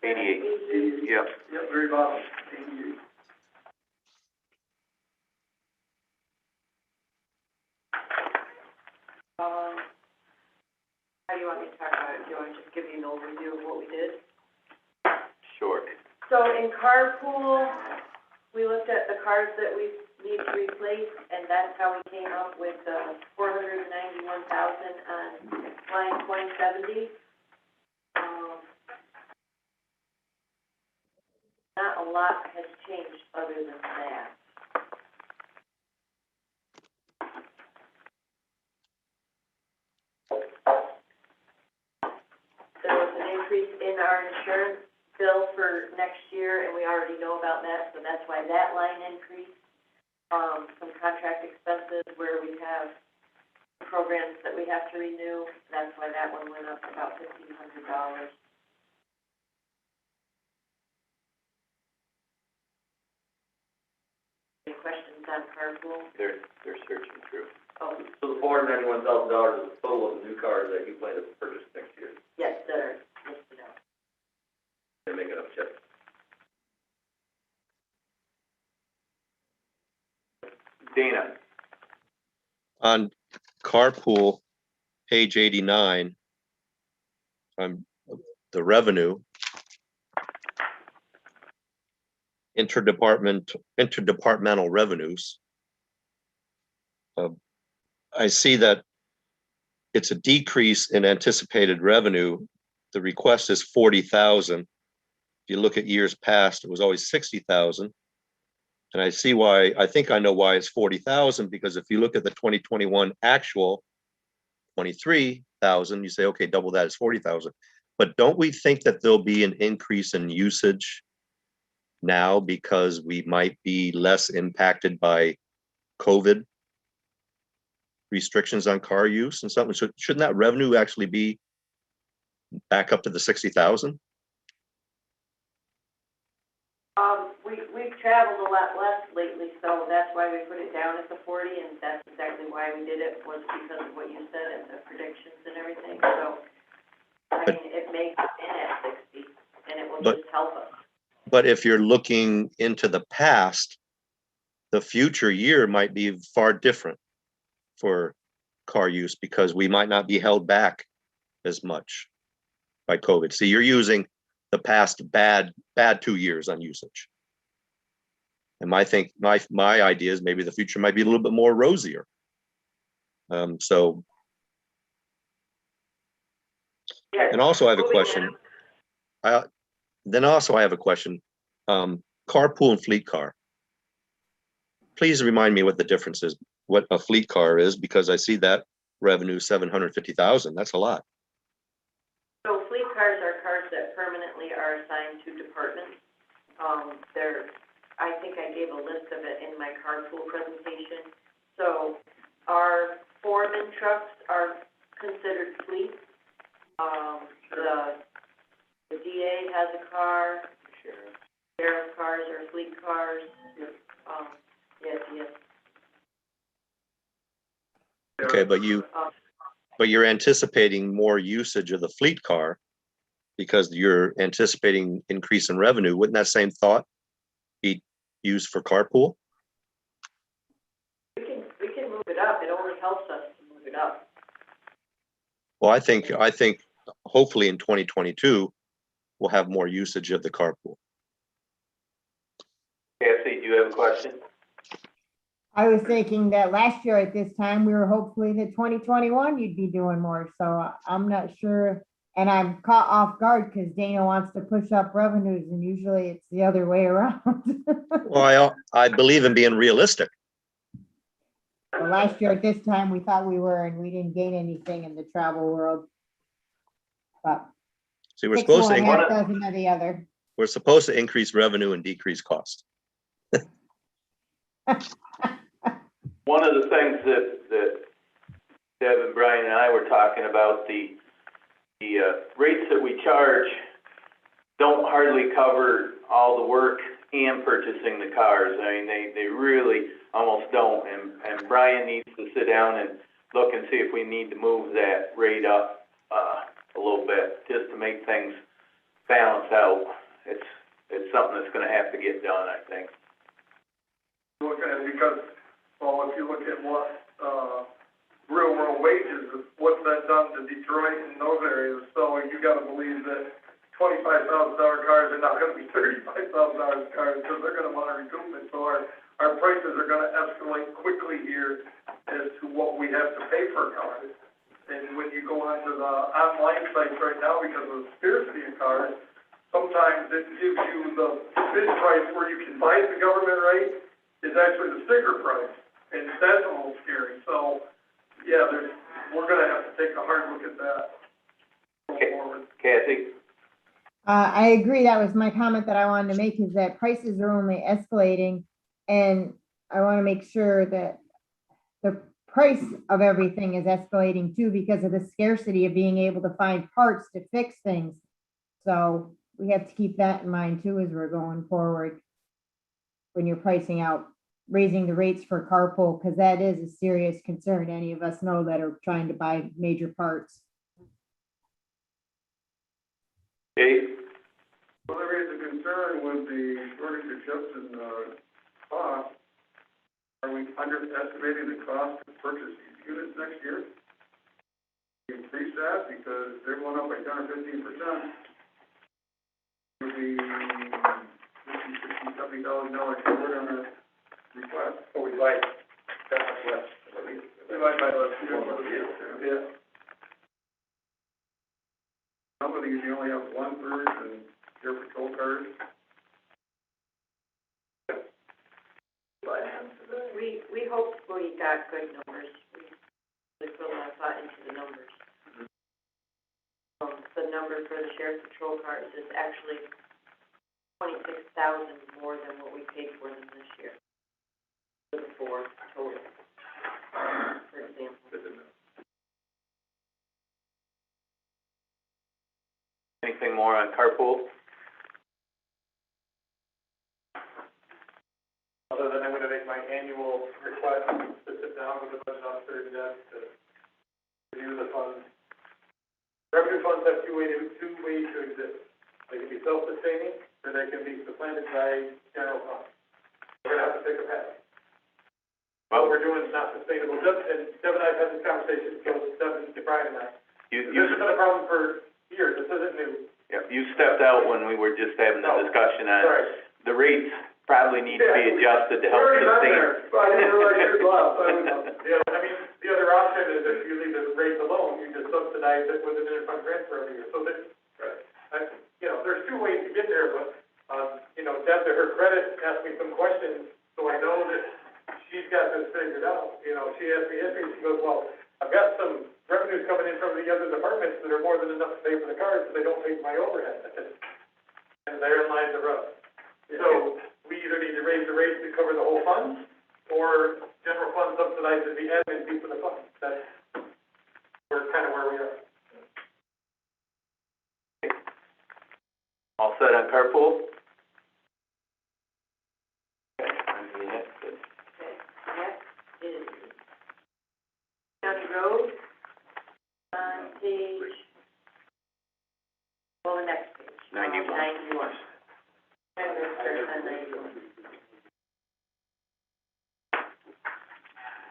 88. Yep. Yep, very bottom, 88. How do you want me to talk about it? Do you want to just give you an overview of what we did? Sure. So in Carpool, we looked at the cars that we need to replace, and that's how we came up with $491,000 on line 2070. Not a lot has changed other than that. There was an increase in our insurance bill for next year, and we already know about that, so that's why that line increased. Some contract expenses where we have programs that we have to renew, that's why that one went up about $1,500. Any questions on Carpool? They're searching through. Oh, So the $491,000 is the total of the new cars that you plan to purchase next year. yes, that are listed out. They're making up checks. Dana, On Carpool, page 89, the revenue, interdepartmental revenues. I see that it's a decrease in anticipated revenue. The request is 40,000. If you look at years past, it was always 60,000. And I see why, I think I know why it's 40,000, because if you look at the 2021 actual, 23,000, you say, okay, double that is 40,000. But don't we think that there'll be an increase in usage now because we might be less impacted by COVID restrictions on car use and something? So shouldn't that revenue actually be back up to the 60,000? We've traveled a lot less lately, so that's why we put it down at the 40, and that's exactly why we did it, was because of what you said and the predictions and everything, so, I mean, it may come in at 60, and it will just help us. But if you're looking into the past, the future year might be far different for car use because we might not be held back as much by COVID. See, you're using the past bad 2 years on usage. And my idea is maybe the future might be a little bit more rosier. And also I have a question. Carpool and fleet car. Please remind me what the difference is, what a fleet car is, because I see that revenue 750,000. That's a lot. So fleet cars are cars that permanently are assigned to departments. I think I gave a list of it in my Carpool presentation. So our foreman trucks are considered fleet. The DA has a car. Sheriff cars are fleet cars. Yes. Okay, but you're anticipating more usage of the fleet car because you're anticipating increase in revenue. Wouldn't that same thought be used for carpool? We can move it up, it only helps us to move it up. Well, I think hopefully in 2022, we'll have more usage of the carpool. Cassie, do you have a question? I was thinking that last year at this time, we were hopefully that 2021, you'd be doing more. So I'm not sure. And I'm caught off guard because Dana wants to push up revenues and usually it's the other way around. Well, I believe in being realistic. Well, last year at this time, we thought we were, and we didn't gain anything in the travel world. But See, we're 6 supposed one, to, half dozen of the other. we're supposed to increase revenue and decrease cost. One of the things that Deb and Brian and I were talking about, the rates that we charge don't hardly cover all the work and purchasing the cars. I mean, they really almost don't. And Brian needs to sit down and look and see if we need to move that rate up a little bit, just to make things balance out. It's something that's gonna have to get done, I think. Look at it because, well, if you look at what, real world wages, what's that done to Detroit and those areas? So you gotta believe that $25,000 cars are not gonna be $35,000 cars because they're gonna wanna recoup it. So our prices are gonna escalate quickly here as to what we have to pay for cars. And when you go onto the online sites right now, because of the scarcity of cars, sometimes it gives you the bid price where you can buy the government rate is actually the sticker price, and that's a little scary. So, yeah, we're gonna have to take a hard look at that going forward. Kathy? I agree. That was my comment that I wanted to make, is that prices are only escalating. And I want to make sure that the price of everything is escalating too, because of the scarcity of being able to find parts to fix things. So we have to keep that in mind too, as we're going forward. When you're pricing out, raising the rates for carpool, because that is a serious concern. Any of us know that are trying to buy major parts. Dave? Well, there is a concern with the shortage of chips and, cost. Are we underestimating the cost to purchase these units next year? Increase that because they're going up by 10 or 15%. Would be $50,000, $70,000 short on our request. So we buy that much less. We might buy less, yeah. Companies, you only have one first and your patrol cars. We hope we got good numbers. We put a lot of thought into the numbers. The number for the sheriff's patrol cars is actually 26,000 more than what we paid for them this year. For the 4 total, for example. Anything more on carpool? Other than I'm gonna make my annual request to sit down with the budget officer and Deb to review the funds. Revenue funds have two ways to exist. They can be self-sustaining, or they can be supplanted by general funds. We're gonna have to pick a path. What we're doing is not sustainable. Deb and I have had this conversation, so Deb and Brian and I. This has been a problem for years. This isn't new. Yeah, you stepped out when we were just having the discussion on Sorry. the rates probably need to be adjusted to help We're already sustain. there, so I didn't realize yours left. The other option is if you leave the rates alone, you just subsidize it with an interfund transfer every year. So that, there's two ways to get there, but, Deb, to her credit, asked me some questions, so I know that she's got this figured out. She asked me yesterday, she goes, well, I've got some revenues coming in from the other departments that are more than enough to pay for the cars, so they don't pay for my overhead. And therein lies the rub. So we either need to raise the rates to cover the whole fund, or general fund subsidizes the admin fee for the fund. That's kind of where we are. All set on carpool? Okay, Next is Well, the next page. 91. 91. And we're starting on 91.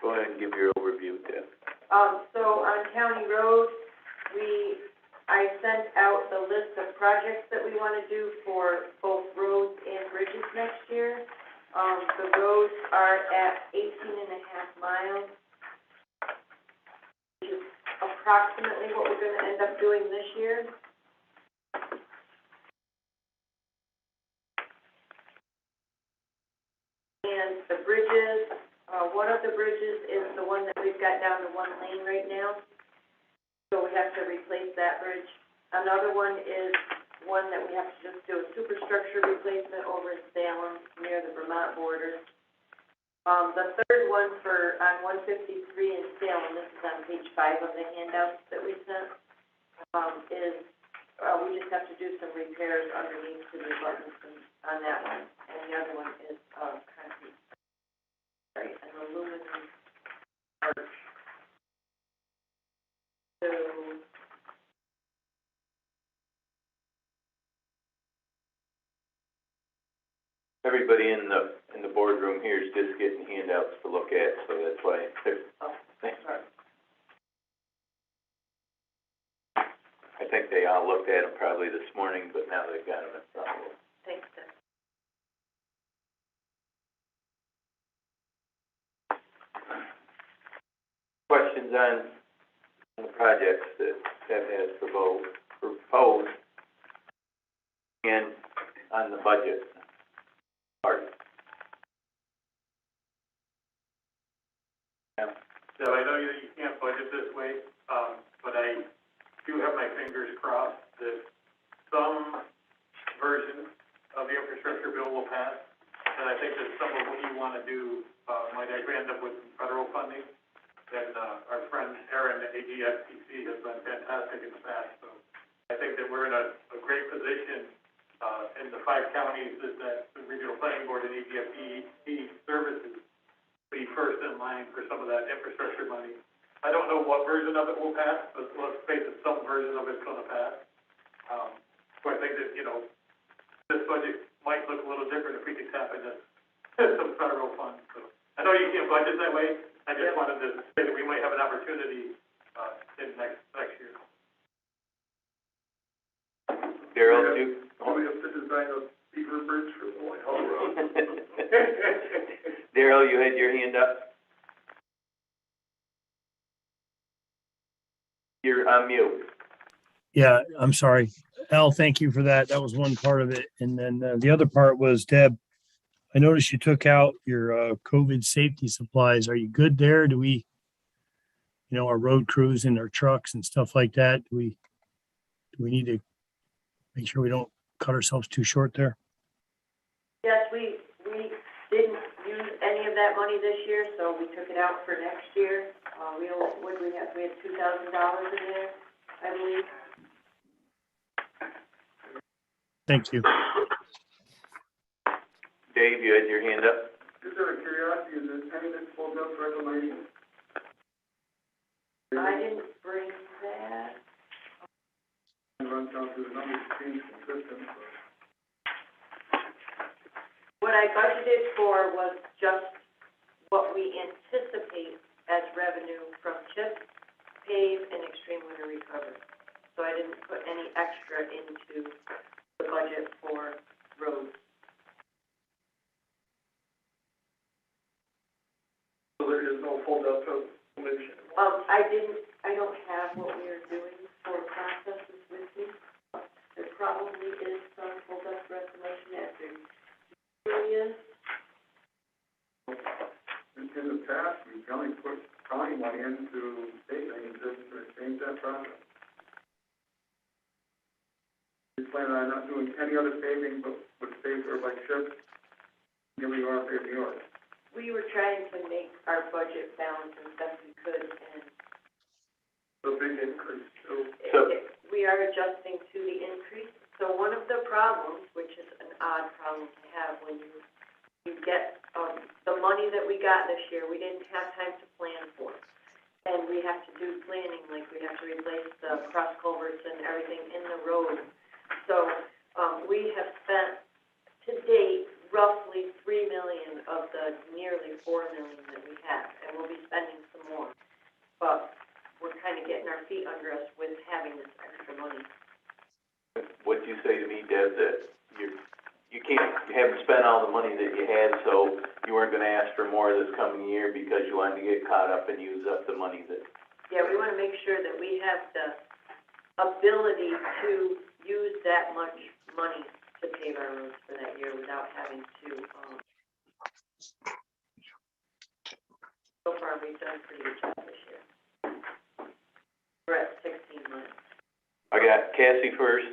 Go ahead and give your overview, Deb. So on County Road, I sent out the list of projects that we want to do for both roads and bridges next year. The roads are at 18.5 miles, which is approximately what we're gonna end up doing this year. And the bridges, one of the bridges is the one that we've got down to 1 lane right now. So we have to replace that bridge. Another one is one that we have to just do a superstructure replacement over in Salem, near the Vermont border. The third one on 153 in Salem, this is on page 5 of the handouts that we sent, we just have to do some repairs underneath to the buttons on that one. And the other one is, concrete, an aluminum arch. So, Everybody in the boardroom here is just getting handouts to look at, so that's why. sorry. I think they all looked at them probably this morning, but now they've got them in front of them. Thanks, Deb. Questions on the projects that Deb has proposed and on the budget part? Yeah. So I know you can't budget this way, but I do have my fingers crossed that some version of the infrastructure bill will pass. And I think that some of what you want to do, might actually end up with some federal funding. And, our friend Aaron at AGFTC has been fantastic in the past. So I think that we're in a great position, in the 5 counties that the Regional Planning Board and AGFTC services be first in line for some of that infrastructure money. I don't know what version of it will pass, but let's face it, some version of it's gonna pass. So I think that, this budget might look a little different if we could tap into some federal funds. So I know you can't budget that way. I just wanted to say that we might have an opportunity, in next year. Darrell, We have to design a beaver bridge for the White House Road. Darrell, you had your hand up? You're on mute. Yeah, I'm sorry. Al, thank you for that. That was one part of it. And then the other part was, Deb, I noticed you took out your COVID safety supplies. Are you good there? Do we, our road crews and our trucks and stuff like that, do we need to make sure we don't cut ourselves too short there? Yes, we didn't use any of that money this year, so we took it out for next year. We had $2,000 in there, I believe. Thank you. Dave, you had your hand up? Just out of curiosity, is there any that pulls up reclamation? I didn't bring that. Runs down through the numbers, change consistent, but. What I budgeted for was just what we anticipate as revenue from CHIP, PAVE, and extreme winter recovery. So I didn't put any extra into the budget for roads. So there is no pulled up reclamation? I don't have what we are doing for processes with me. There probably is some pulled up reclamation after years. In the past, we've only put county money into state things just to change that process. We plan on not doing any other paving, but would pay for like CHIP, give me our pay New York. We were trying to make our budget balance as best we could, and A big increase, we are adjusting to the increase. So one of the problems, which is an odd problem to have when you get, the money that we got this year, we didn't have time to plan for. And we have to do planning, like we have to replace the cross culverts and everything in the road all the money that you had, so you weren't gonna ask for more this coming year because you wanted to get caught up and use up the money that, Yeah, we wanna make sure that we have the ability to use that much money to pave our roads for that year without having to, so far, we've done a pretty good job this year. We're at 16 months. I got Cassie first.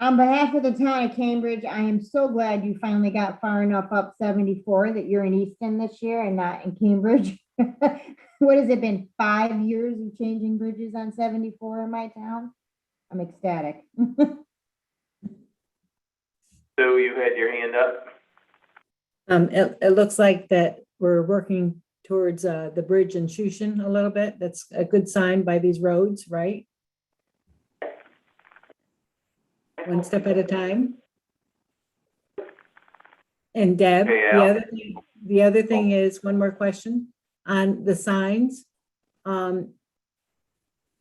On behalf of the town of Cambridge, I am so glad you finally got far enough up 74 that you're in Easton this year and not in Cambridge. What has it been, 5 years of changing bridges on 74 in my town? I'm ecstatic. Sue, you had your hand up? It looks like that we're working towards the bridge in Shushan a little bit. That's a good sign by these roads, right? One step at a time. And Deb, Hey, Al. the other thing is, one more question on the signs.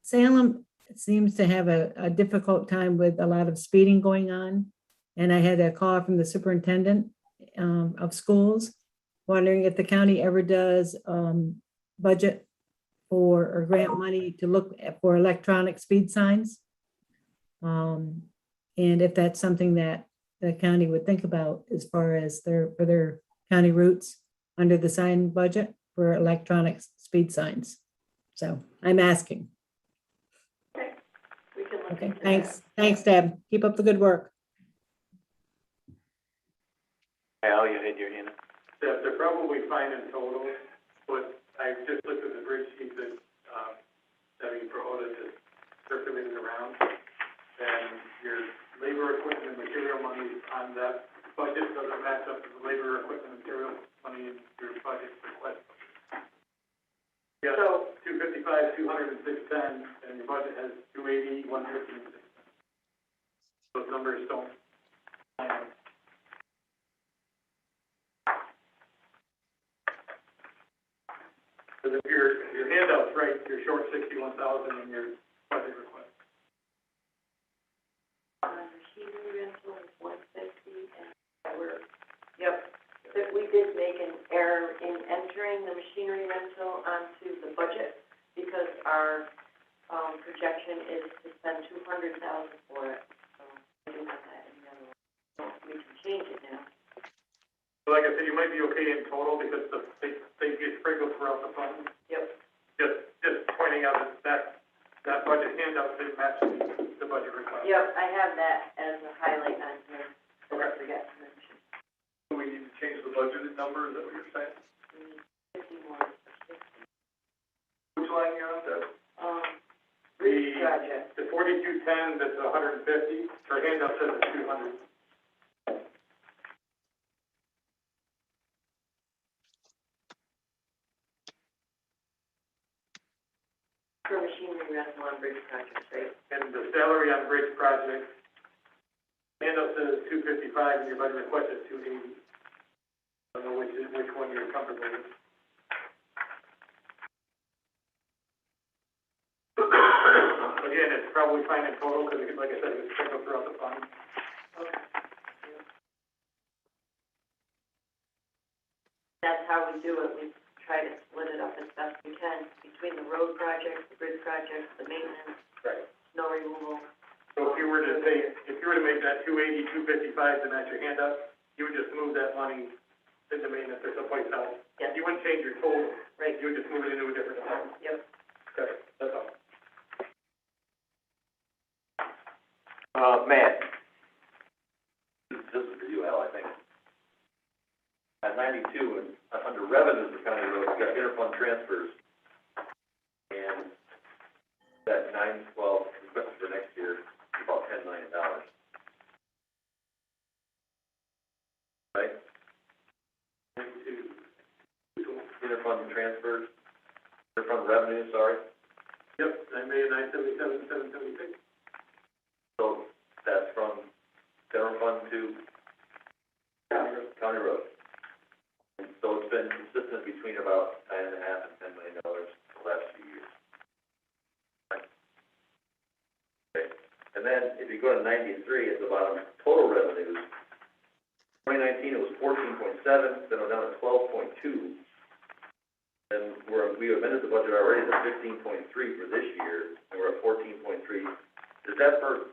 Salem seems to have a difficult time with a lot of speeding going on. And I had a call from the superintendent of schools, wondering if the county ever does budget for or grant money to look for electronic speed signs. And if that's something that the county would think about as far as for their county routes under the sign budget for electronic speed signs. So I'm asking. We can look Okay, into that. thanks. Thanks, Deb. Keep up the good work. Al, you had your hand up? They're probably fine in total, but I just looked at the bridge sheet that, Debbie promoted is circulating around. And your labor, equipment, and material money on that budget doesn't match up to the labor, equipment, and material money in your budget request. You So- got 255, 200, and 610, and your budget has 280, 150, and 610. Those numbers don't line up. Because if your handout's right, you're short 61,000 in your budget request. Machinery rental is 150, and yep, that we did make an error in entering the machinery rental onto the budget because our, projection is to spend 200,000 for it, so we do have that in the other one. So we can change it now. So like I said, you might be okay in total because they get sprinkled throughout the fund. Yep. Just pointing out that budget handout didn't match the budget request. Yep, I have that as a highlight on here, that I forgot to mention. Do we need to change the budgeted number, is that what you're saying? 50 more, 60. Which line you on, Deb? Bridge project. The 4210, that's 150, her handout says it's 200. For machinery rental on bridge projects, right? And the salary on bridge project, handout says 255 and your budget request is 280. I don't know which one you're comfortable with. Again, it's probably fine in total, because like I said, it's sprinkled throughout the fund. Okay. That's how we do it. We try to split it up as best we can between the road projects, the bridge projects, the maintenance, Right. snow removal. So if you were to make that 280, 255 to match your handout, you would just move that money into maintenance or someplace else. Yes. You wouldn't change your total. Right. You would just move it into a different account. Yep. Okay, that's all. Matt? This is for you, Al, I think. At 92, and under revenues for county roads, you got interfund transfers. And that 912 requested for next year is about $10 million. Right? Interfund transfers, interfund revenues, sorry. Yep, 9,977,776. So that's from general fund to county road. And so it's been consistent between about $9.5 and $10 million the last few years. Okay. And then if you go to 93 at the bottom, total revenues, 2019, it was 14.7, then it went down to 12.2. And we amended the budget already to 15.3 for this year, and we're at 14.3. Is that for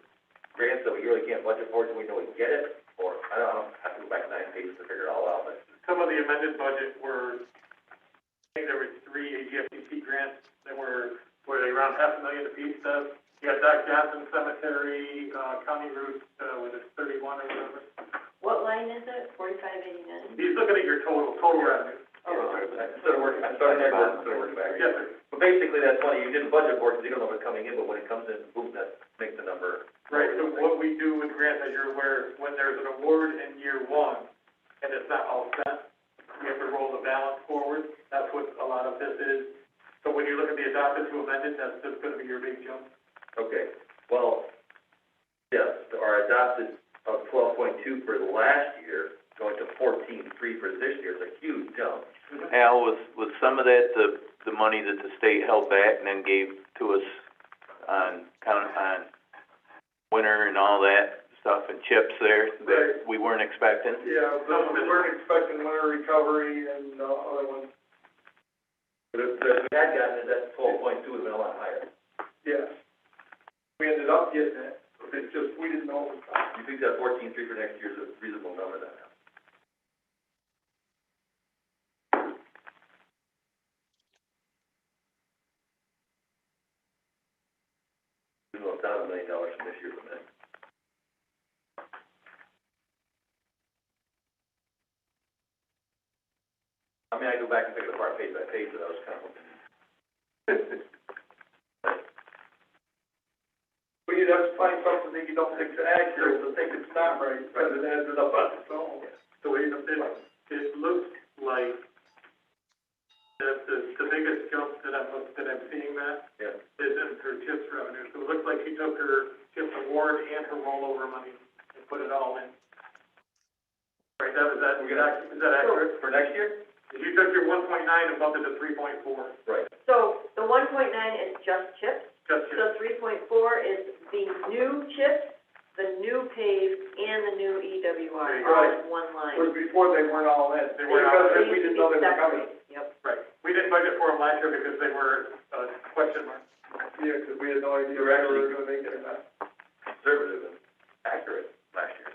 grants that we really can't budget for, do we know we get it? Or, I don't know, I have to go back 9 pages to figure it all out, but. Some of the amended budget were, I think there were 3 AGFCP grants that were they around $500,000 apiece stuff. You got Doc Johnson Cemetery, County Route, was it 31 or whatever? What line is it? 4589? He's looking at your total revenue. Instead of working, I'm starting that work, instead of working back. Yes, sir. But basically, that's money you didn't budget for, because you don't know what's coming in, but when it comes in, boom, that makes the number. Right, so what we do with grants, as you're aware, when there's an award in year one, and it's not all spent, we have to roll the balance forward. That's what a lot of this is. So when you look at the adopted to amended, that's just gonna be your big jump. Okay, well, yes, our adopted of 12.2 for last year, going to 14.3 for this year, is a huge jump. Al, was some of that the money that the state held back and then gave to us on winter and all that stuff and chips there that we weren't expecting? Yeah, we weren't expecting winter recovery and, other ones. But if we had gotten it, that 12.2 would have been a lot higher. Yes. We ended up getting it, it's just, we didn't know it was coming. You think that 14.3 for next year is a reasonable number then? Even though it's down $1 million from this year from then. I mean, I go back and pick it apart page by page, but I was kind of hoping. But you'd have to find something that you don't think's accurate, or think it's not right, because it adds it up on its own. So it looks like the biggest jump that I'm seeing, Matt, Yeah. is in her TIPS revenue. So it looks like she took her TIPS award and her rollover money and put it all in. Right, is that accurate? For next year? You took your 1.9 and bumped it to 3.4. Right. So the 1.9 is just chips? Just So 3.4 is the new chips, the new paved, and the new EWR, all in one line. Was before they weren't all in. They weren't all Because we didn't know they were coming. Yep. Right. We didn't budget for them last year because they were question mark. Yeah, because we had no idea whether we were gonna make it or not. Conservative and accurate last year.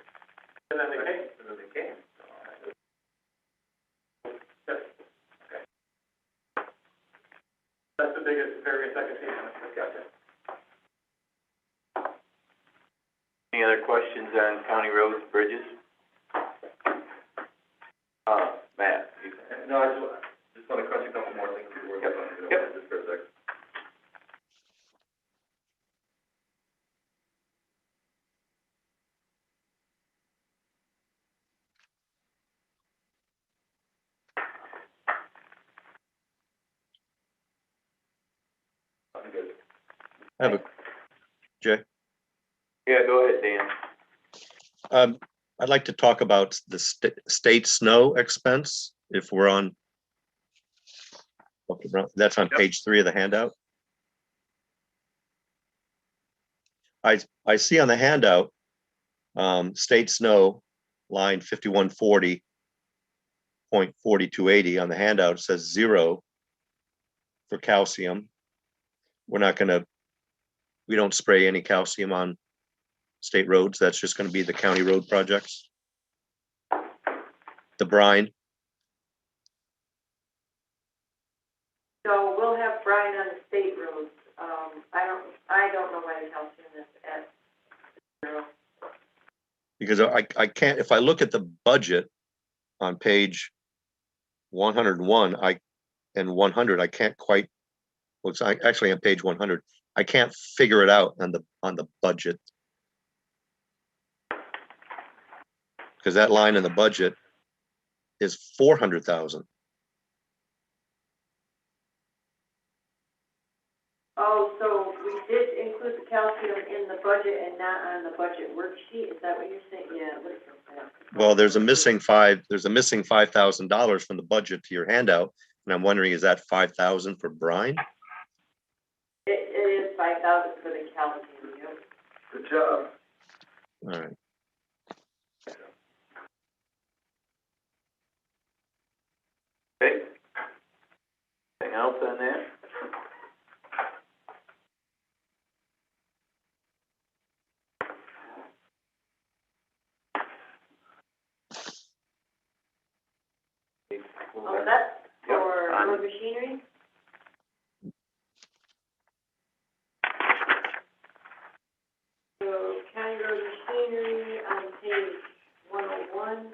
And then they came. And then they came. Yes. Okay. That's the biggest variance I can see. Gotcha. Any other questions on county roads, bridges? Matt? No, I just want to crunch a couple more things before we get on to it. Yep. Just for a sec. I'm good. I have a, Jay, Yeah, go ahead, Dan. I'd like to talk about the state snow expense, if we're on. Okay, that's on page 3 of the handout. I see on the handout, state snow, line 5140.4280 on the handout says 0 for calcium. We don't spray any calcium on state roads. That's just going to be the county road projects. The brine, So we'll have Brian on the state roads. I don't know why the calcium is at 0. because I can't, if I look at the budget on page 101, and 100, I can't quite, well, it's actually on page 100. I can't figure it out on the budget. Because that line in the budget is 400,000. Oh, so we did include the calcium in the budget and not on the budget worksheet, is that what you're saying? Yeah, it looks like that. Well, there's a missing $5,000 from the budget to your handout, and I'm wondering, is that 5,000 for brine? It is 5,000 for the calcium, yep. Good job. All right. else on that? Oh, that's Yep, for on- road machinery? So county road machinery on page 101.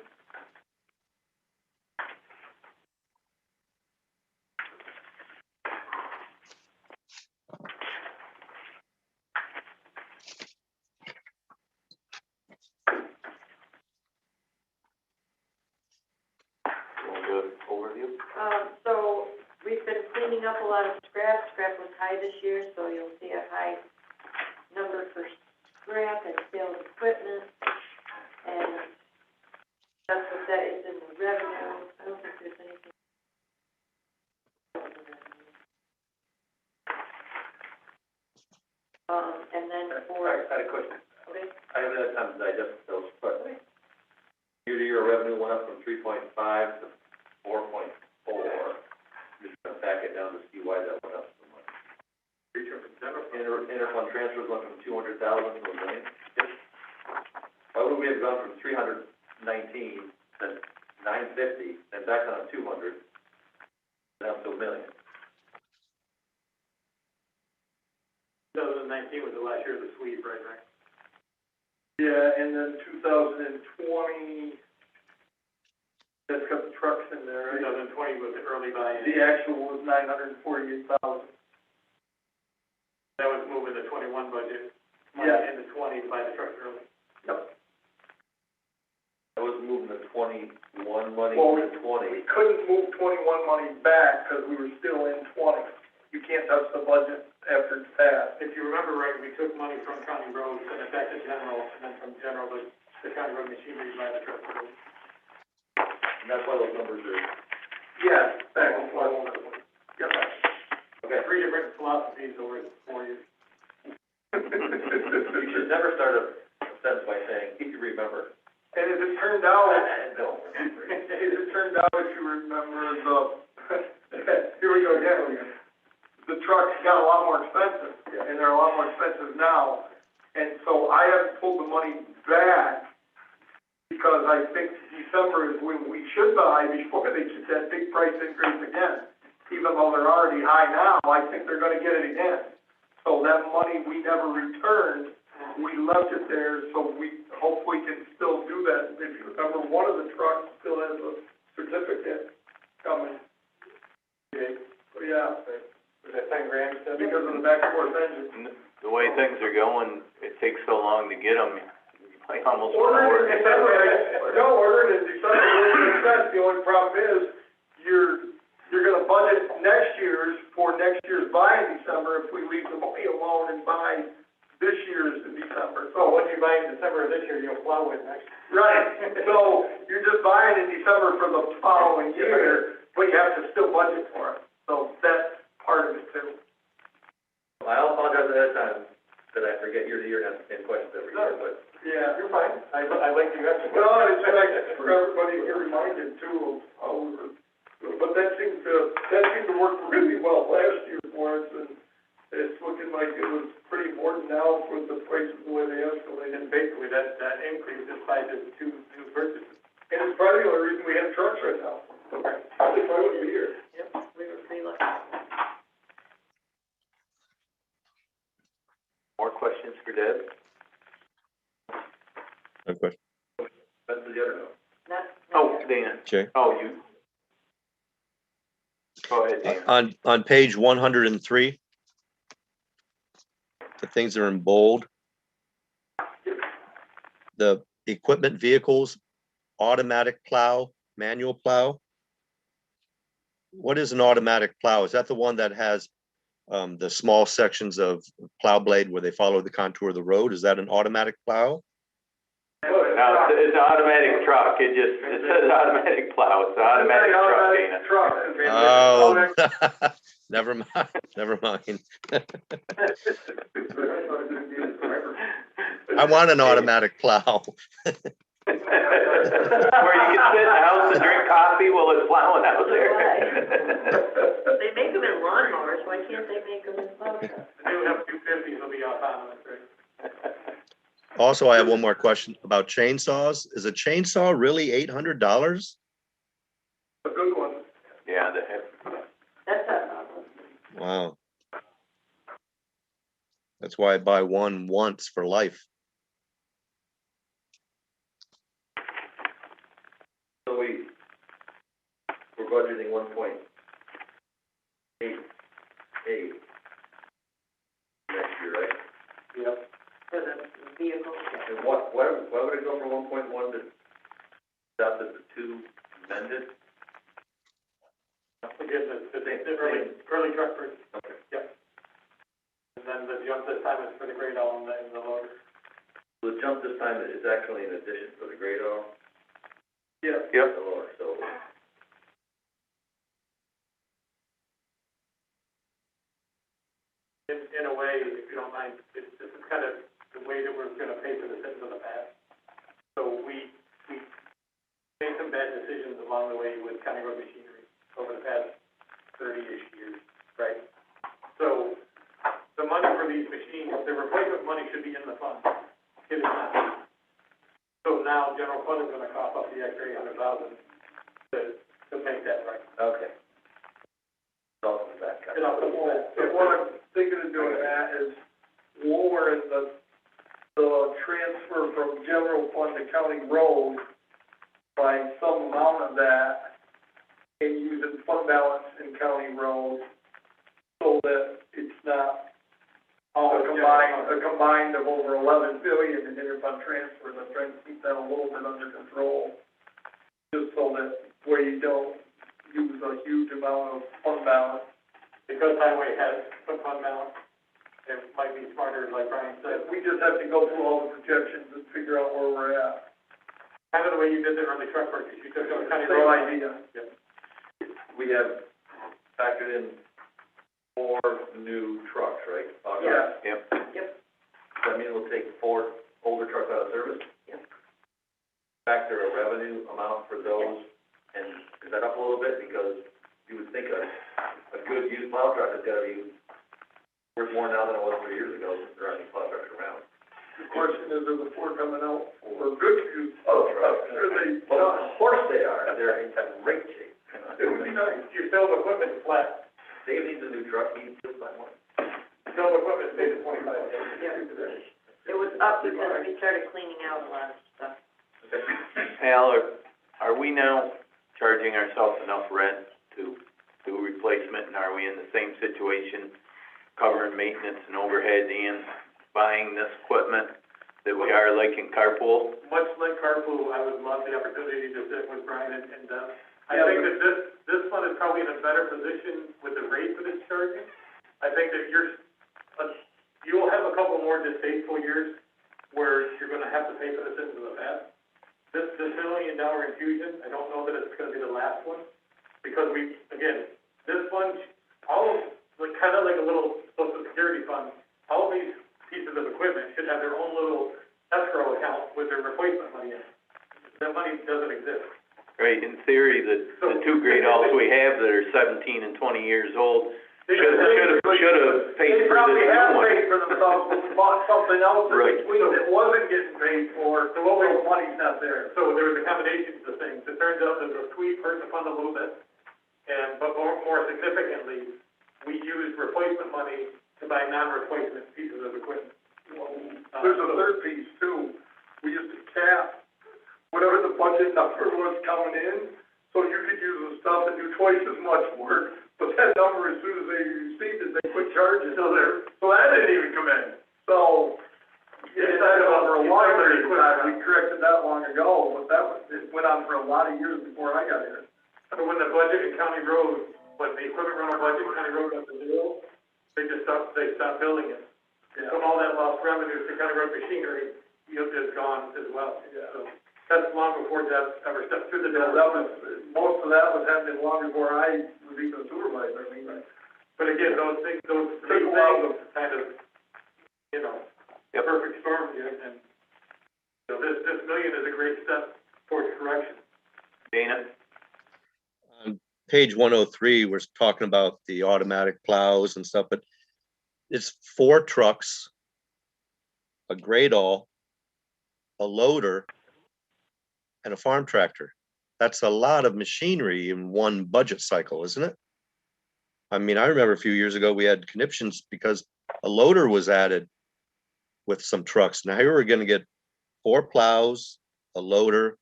Want to do an overview? So we've been cleaning up a lot of scrap. Scrap was high this year, so you'll see a high number for scrap and sales equipment. And that's what that is in the revenue. I don't think there's anything. And then for, I had a question. okay, I haven't had time to digest those, but year-to-year revenue went up from 3.5 to 4.4. Just gonna back it down to see why that went up so much. Interfund transfers went from 200,000 to $1 million. Why would we have gone from 319 to 950, then back down to 200, down to $1 million? 2019 was the last year of the sweep, right? Yeah, and then 2020, that's got the trucks in there, right? 2020 was the early buy-in. The actual was 948,000. That was moving the 21 budget, money Yeah. into 20 to buy the trucks early. Yep. I was moving the 21 money Well, to 20. We couldn't move 21 money back because we were still in 20. You can't touch the budget after it's passed. If you remember right, we took money from county roads, sent it back to general, and then from general to the county road machinery to buy the trucks early. And that's why those numbers are, Yes, back and forth. Yep. okay. 3 different philosophies over 4 years. You should never start a sentence by saying, if you remember. And as it turned out, No. as it turned out, if you remember here we go again. The trucks got a lot more expensive, and they're a lot more expensive now. And so I haven't pulled the money back because I think December is when we should buy before they get that big price increase again. Even though they're already high now, I think they're gonna get it again. So that money we never returned, we left it there, so we hopefully can still do that. If you remember, one of the trucks still has a certificate coming. Okay, so yeah, Was that 10 grand? because of the back and forth engine. The way things are going, it takes so long to get them, like almost Order one it in December, order it in December, it makes sense. The only problem is, you're gonna budget next year's for next year's buy in December if we leave the money alone and buy this year's in December. So what you buy in December of this year, you'll plow with next year. Right, so you're just buying in December for the following year, but you have to still budget for it. So that's part of it too. I'll apologize ahead of time that I forget year to year and have the same questions every year, but Yeah. You're fine. I like you guys. No, it's like for everybody to get reminded too of how we were, but that seemed to work really well last year for us, and it's looking like it was pretty important now for the prices the way they escalated. And basically, that increase is tied to 2 new purchases. And it's probably the only reason we have trucks right now. They probably wouldn't be here. yep, we were pretty lucky. More questions for Deb? No question. that's the other note. Not. Oh, Dana. Jay. Oh, you. Go ahead, Dana. On page 103, the things that are in bold. The equipment vehicles, automatic plow, manual plow. What is an automatic plow? Is that the one that has the small sections of plow blade where they follow the contour of the road? Is that an automatic plow? No, it's an automatic truck, it says automatic plow, it's an automatic truck, Dana. Oh, never mind, never mind. I want an automatic plow. Where you can sit in the house and drink coffee while it's plowing out there. They make them in The new F-250s will be autonomous, right? Also, I have one more question about chainsaws. Is a chainsaw really $800? A good one. Yeah, the heck. That's a, Wow. That's why I buy one once for life. So we're budgeting 1.88 next year, right? Yep. for the vehicle. And why would it go from 1.1 to stop at the 2 amended? Again, the early truck purchase. Okay. Yep. And then the jump this time is for the great all and the loader. The jump this time is actually in addition for the great R. Yeah. Yep. The lower, so. In a way, if you don't mind, this is kind of the way that we're gonna pay for the sins of the past. So we made some bad decisions along the way with county road machinery over the past 30-ish years, right? So the money for these machines, the replacement money should be in the fund. It is not. So now general fund is gonna cough up the extra $800,000 to make that right. Okay. It's all in the back. It all comes back. So what I'm thinking of doing that is lowering the transfer from general fund to county road by some amount of that and using fund balance in county road so that it's not a combined of over 11 billion in interfund transfers. I'm trying to keep that a little bit under control, just so that where you don't use a huge amount of fund balance. Because highway has some fund balance, it might be smarter, like Brian said, We just have to go through all the projections and figure out where we're at. kind of the way you did the early truck purchase, you took those county Same road. idea. We have factored in 4 new trucks, right? Yeah. Yep. Yep. That means we'll take 4 older trucks out of service? Yep. Factor a revenue amount for those, and is that up a little bit? Because you would think a good used plow truck is gonna be worth more now than it was 3 years ago, since there aren't any plow trucks around. The question is, are the 4 coming out for good use? Are they Well, not? of course they are, they're in great shape. It would be nice. Your sale of equipment is flat, Dave needs a new truck, he just buy one. sale of equipment stays at 25. It was up because we started cleaning out a lot of stuff. Al, are we now charging ourselves enough rent to do replacement, and are we in the same situation, covering maintenance and overhead and buying this equipment that we are like in Carpool? Much like Carpool, I would love the opportunity to sit with Brian and I Yeah, think that this one is probably in a better position with the rate that it's charging. I think that you will have a couple more distasteful years where you're gonna have to pay for the sins of the past. This $1 million infusion, I don't know that it's gonna be the last one, because this one, kind of like a little social security fund, all of these pieces of equipment should have their own little escrow account with their replacement money in it. That money doesn't exist. Right, in theory, the 2 great alls we have that are 17 and 20 years old should have paid They for probably this have new one. paid for themselves, but we bought something else in Right. between that wasn't getting paid for, so the money's not there. So there was a combination of things. It turns out that the tweet hurt the fund a little bit, but more significantly, we used replacement money to buy non-replacement pieces of equipment. There's a third piece too. We used to cap whatever the budget number was coming in, so you could use the stuff and do twice as much work. But that number, as soon as they received it, they quit charging. So that didn't even come in. So, that over a long period of time, we corrected that long ago, but it went on for a lot of years before I got here. So when the budget in county road, when the equipment rental budget in county road got to zero, they stopped building it. So all that lost revenue to county road machinery, is gone as well. Yeah. So that's long before that ever stepped through the door. Most of that was happening long before I was even a supervisor, I mean, But again, those three Took a while things kind of, perfect storm here, and, this million is a great step towards correction. Dana? On page 103, we're talking about the automatic plows and stuff, but it's 4 trucks, a grade all, a loader, and a farm tractor. That's a lot of machinery in one budget cycle, isn't it? I mean, I remember a few years ago, we had conniptions because a loader was added with some trucks. Now here we're gonna get 4 plows, a loader,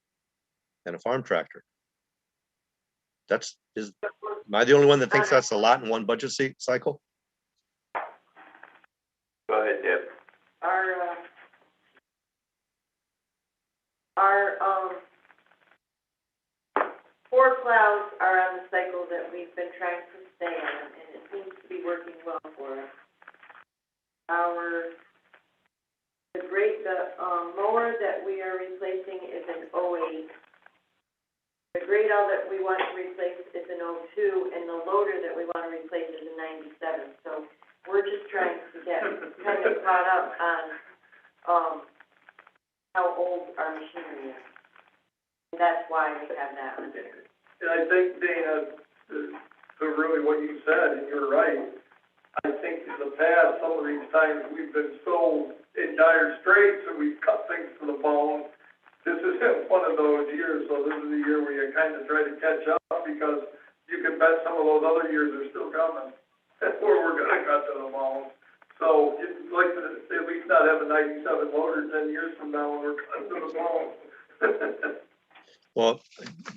and a farm tractor. Am I the only one that thinks that's a lot in one budget cycle? Go ahead, Deb. Our 4 plows are on the cycle that we've been trying to stay on, and it seems to be working well for us. The mower that we are replacing is an '08. The grade all that we want to replace is an '02, and the loader that we want to replace is a '97. So we're just trying to get kind of caught up on how old our machinery is. And that's why we have that one. And I think, Dana, to really what you said, and you're right, I think in the past, some of these times, we've been so in dire straits and we've cut things to the bone. This isn't one of those years, so this is the year where you kind of try to catch up, because you can bet some of those other years are still coming, where we're gonna cut to the bone. So you'd like to at least not have a '97 loader 10 years from now when we're cutting to the bone. Well,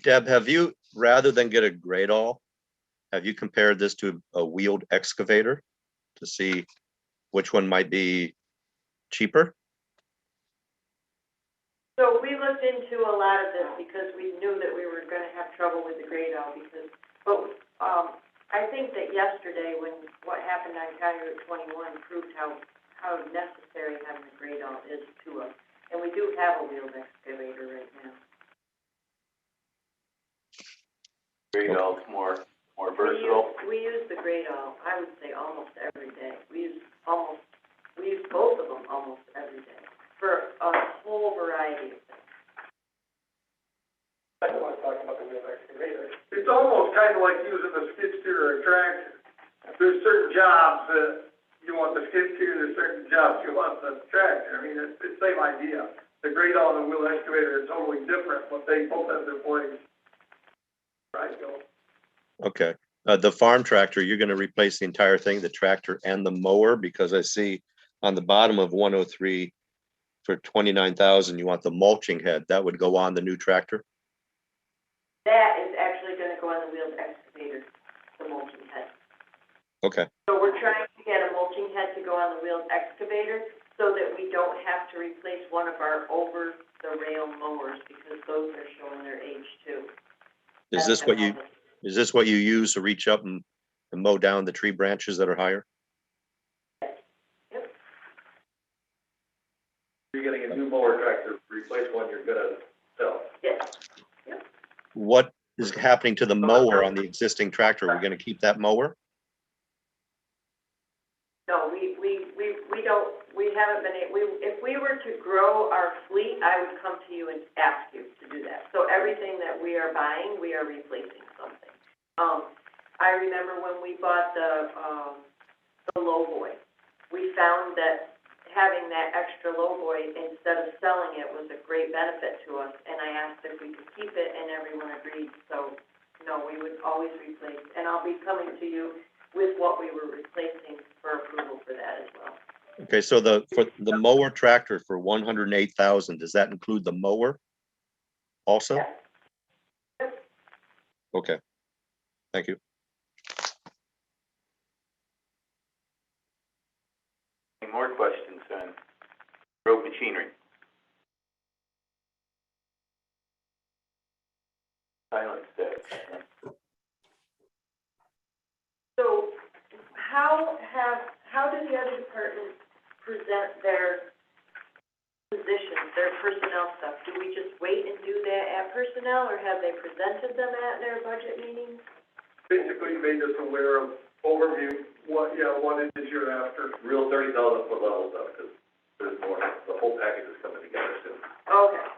Deb, have you, rather than get a grade all, have you compared this to a wheeled excavator to see which one might be cheaper? So we looked into a lot of this because we knew that we were gonna have trouble with the grade all but I think that yesterday when what happened on County Route 21 proved how necessary having a grade all is to us. And we do have a wheeled excavator right now. Grade all's more versatile. We use the grade all, I would say almost every day. We use both of them almost every day for a whole variety of things. I don't want to talk about the wheel excavator. It's almost kind of like using a skid steer or a tractor. There's certain jobs that you want the skid steer, there's certain jobs you want the tractor. I mean, it's the same idea. The grade all and the wheel excavator are totally different, but they both have their place. Right, Bill? Okay. The farm tractor, you're going to replace the entire thing, the tractor and the mower, because I see on the bottom of 103 for 29,000, you want the mulching head. That would go on the new tractor? That is actually gonna go on the wheeled excavator, the mulching head. Okay. So we're trying to get a mulching head to go on the wheeled excavator so that we don't have to replace one of our over-the-rail mowers, because those are showing their age too. Is this what you use to reach up and mow down the tree branches that are higher? Yep. You're getting a new mower tractor, replace one you're gonna sell. Yes. What is happening to the mower on the existing tractor? Are we going to keep that mower? No, we haven't been, if we were to grow our fleet, I would come to you and ask you to do that. So everything that we are buying, we are replacing something. I remember when we bought the lowboy, we found that having that extra lowboy instead of selling it was a great benefit to us, and I asked if we could keep it, and everyone agreed. So, no, we would always replace, and I'll be coming to you with what we were replacing for approval for that as well. Okay, so for the mower tractor for 108,000, does that include the mower also? Yes. Okay, thank you. Any more questions on road machinery? Silence there. So, how do the other departments present their positions, their personnel stuff? Do we just wait and do that at personnel, or have they presented them at their budget meetings? Basically made us aware of overview, what it is you're after. Real 30,000 foot level stuff, because there's more, the whole package is coming together soon. Okay.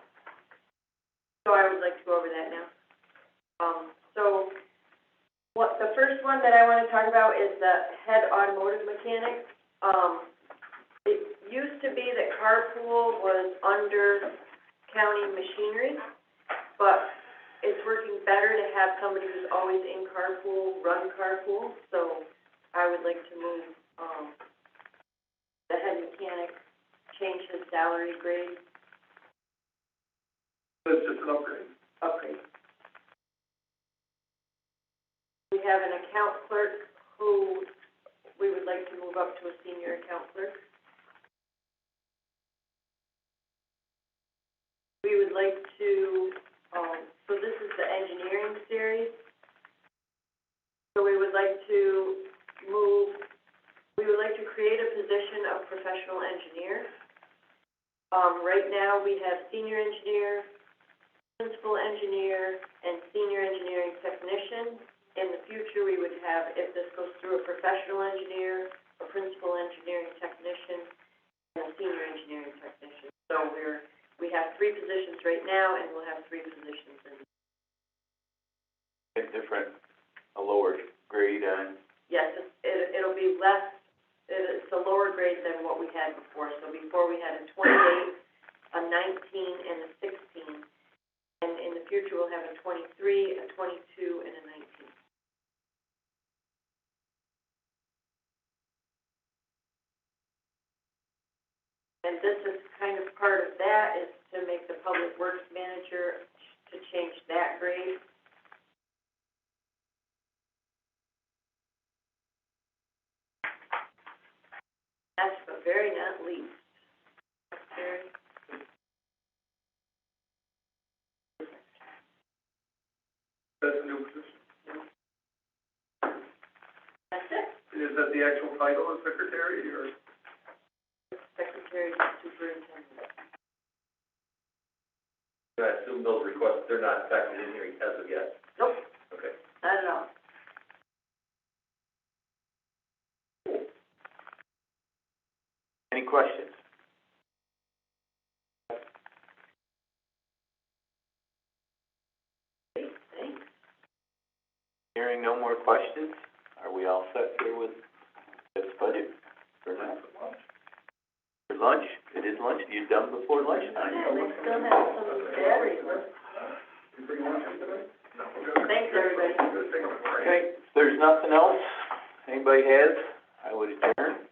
So I would like to go over that now. The first one that I want to talk about is the head automotive mechanic. It used to be that Carpool was under county machinery, but it's working better to have somebody who's always in Carpool, run Carpool, so I would like to move, the head mechanic, change his salary grade, That's just an upgrade. upgrade. We have an account clerk who we would like to move up to a senior account clerk. We would like to, so this is the engineering series. So we would like to create a position of professional engineer. Right now, we have senior engineer, principal engineer, and senior engineering technician. In the future, we would have, if this goes through, a professional engineer, a principal engineering technician, and a senior engineering technician. So we have 3 positions right now, and we'll have 3 positions in. Different, a lower grade on, Yes, it'll be less, it's a lower grade than what we had before. So before we had a 28, a 19, and a 16. And in the future, we'll have a 23, a 22, and a 19. And this is kind of part of that, is to make the public works manager, to change that grade. Last but very not least, secretary. That's a new position. That's it. Is that the actual title of secretary, or? Secretary, superintendent. I assume those requests, they're not factored in here as of yet. Nope, Okay. not at all. any questions? Great, thanks. Hearing no more questions, are we all set here with this budget for now? For lunch? It is lunch, you done before lunchtime? Yeah, they still have some batteries left. You bring lunch in today? No. Thanks, everybody. We're gonna take a break. Okay, if there's nothing else anybody has, I would adjourn.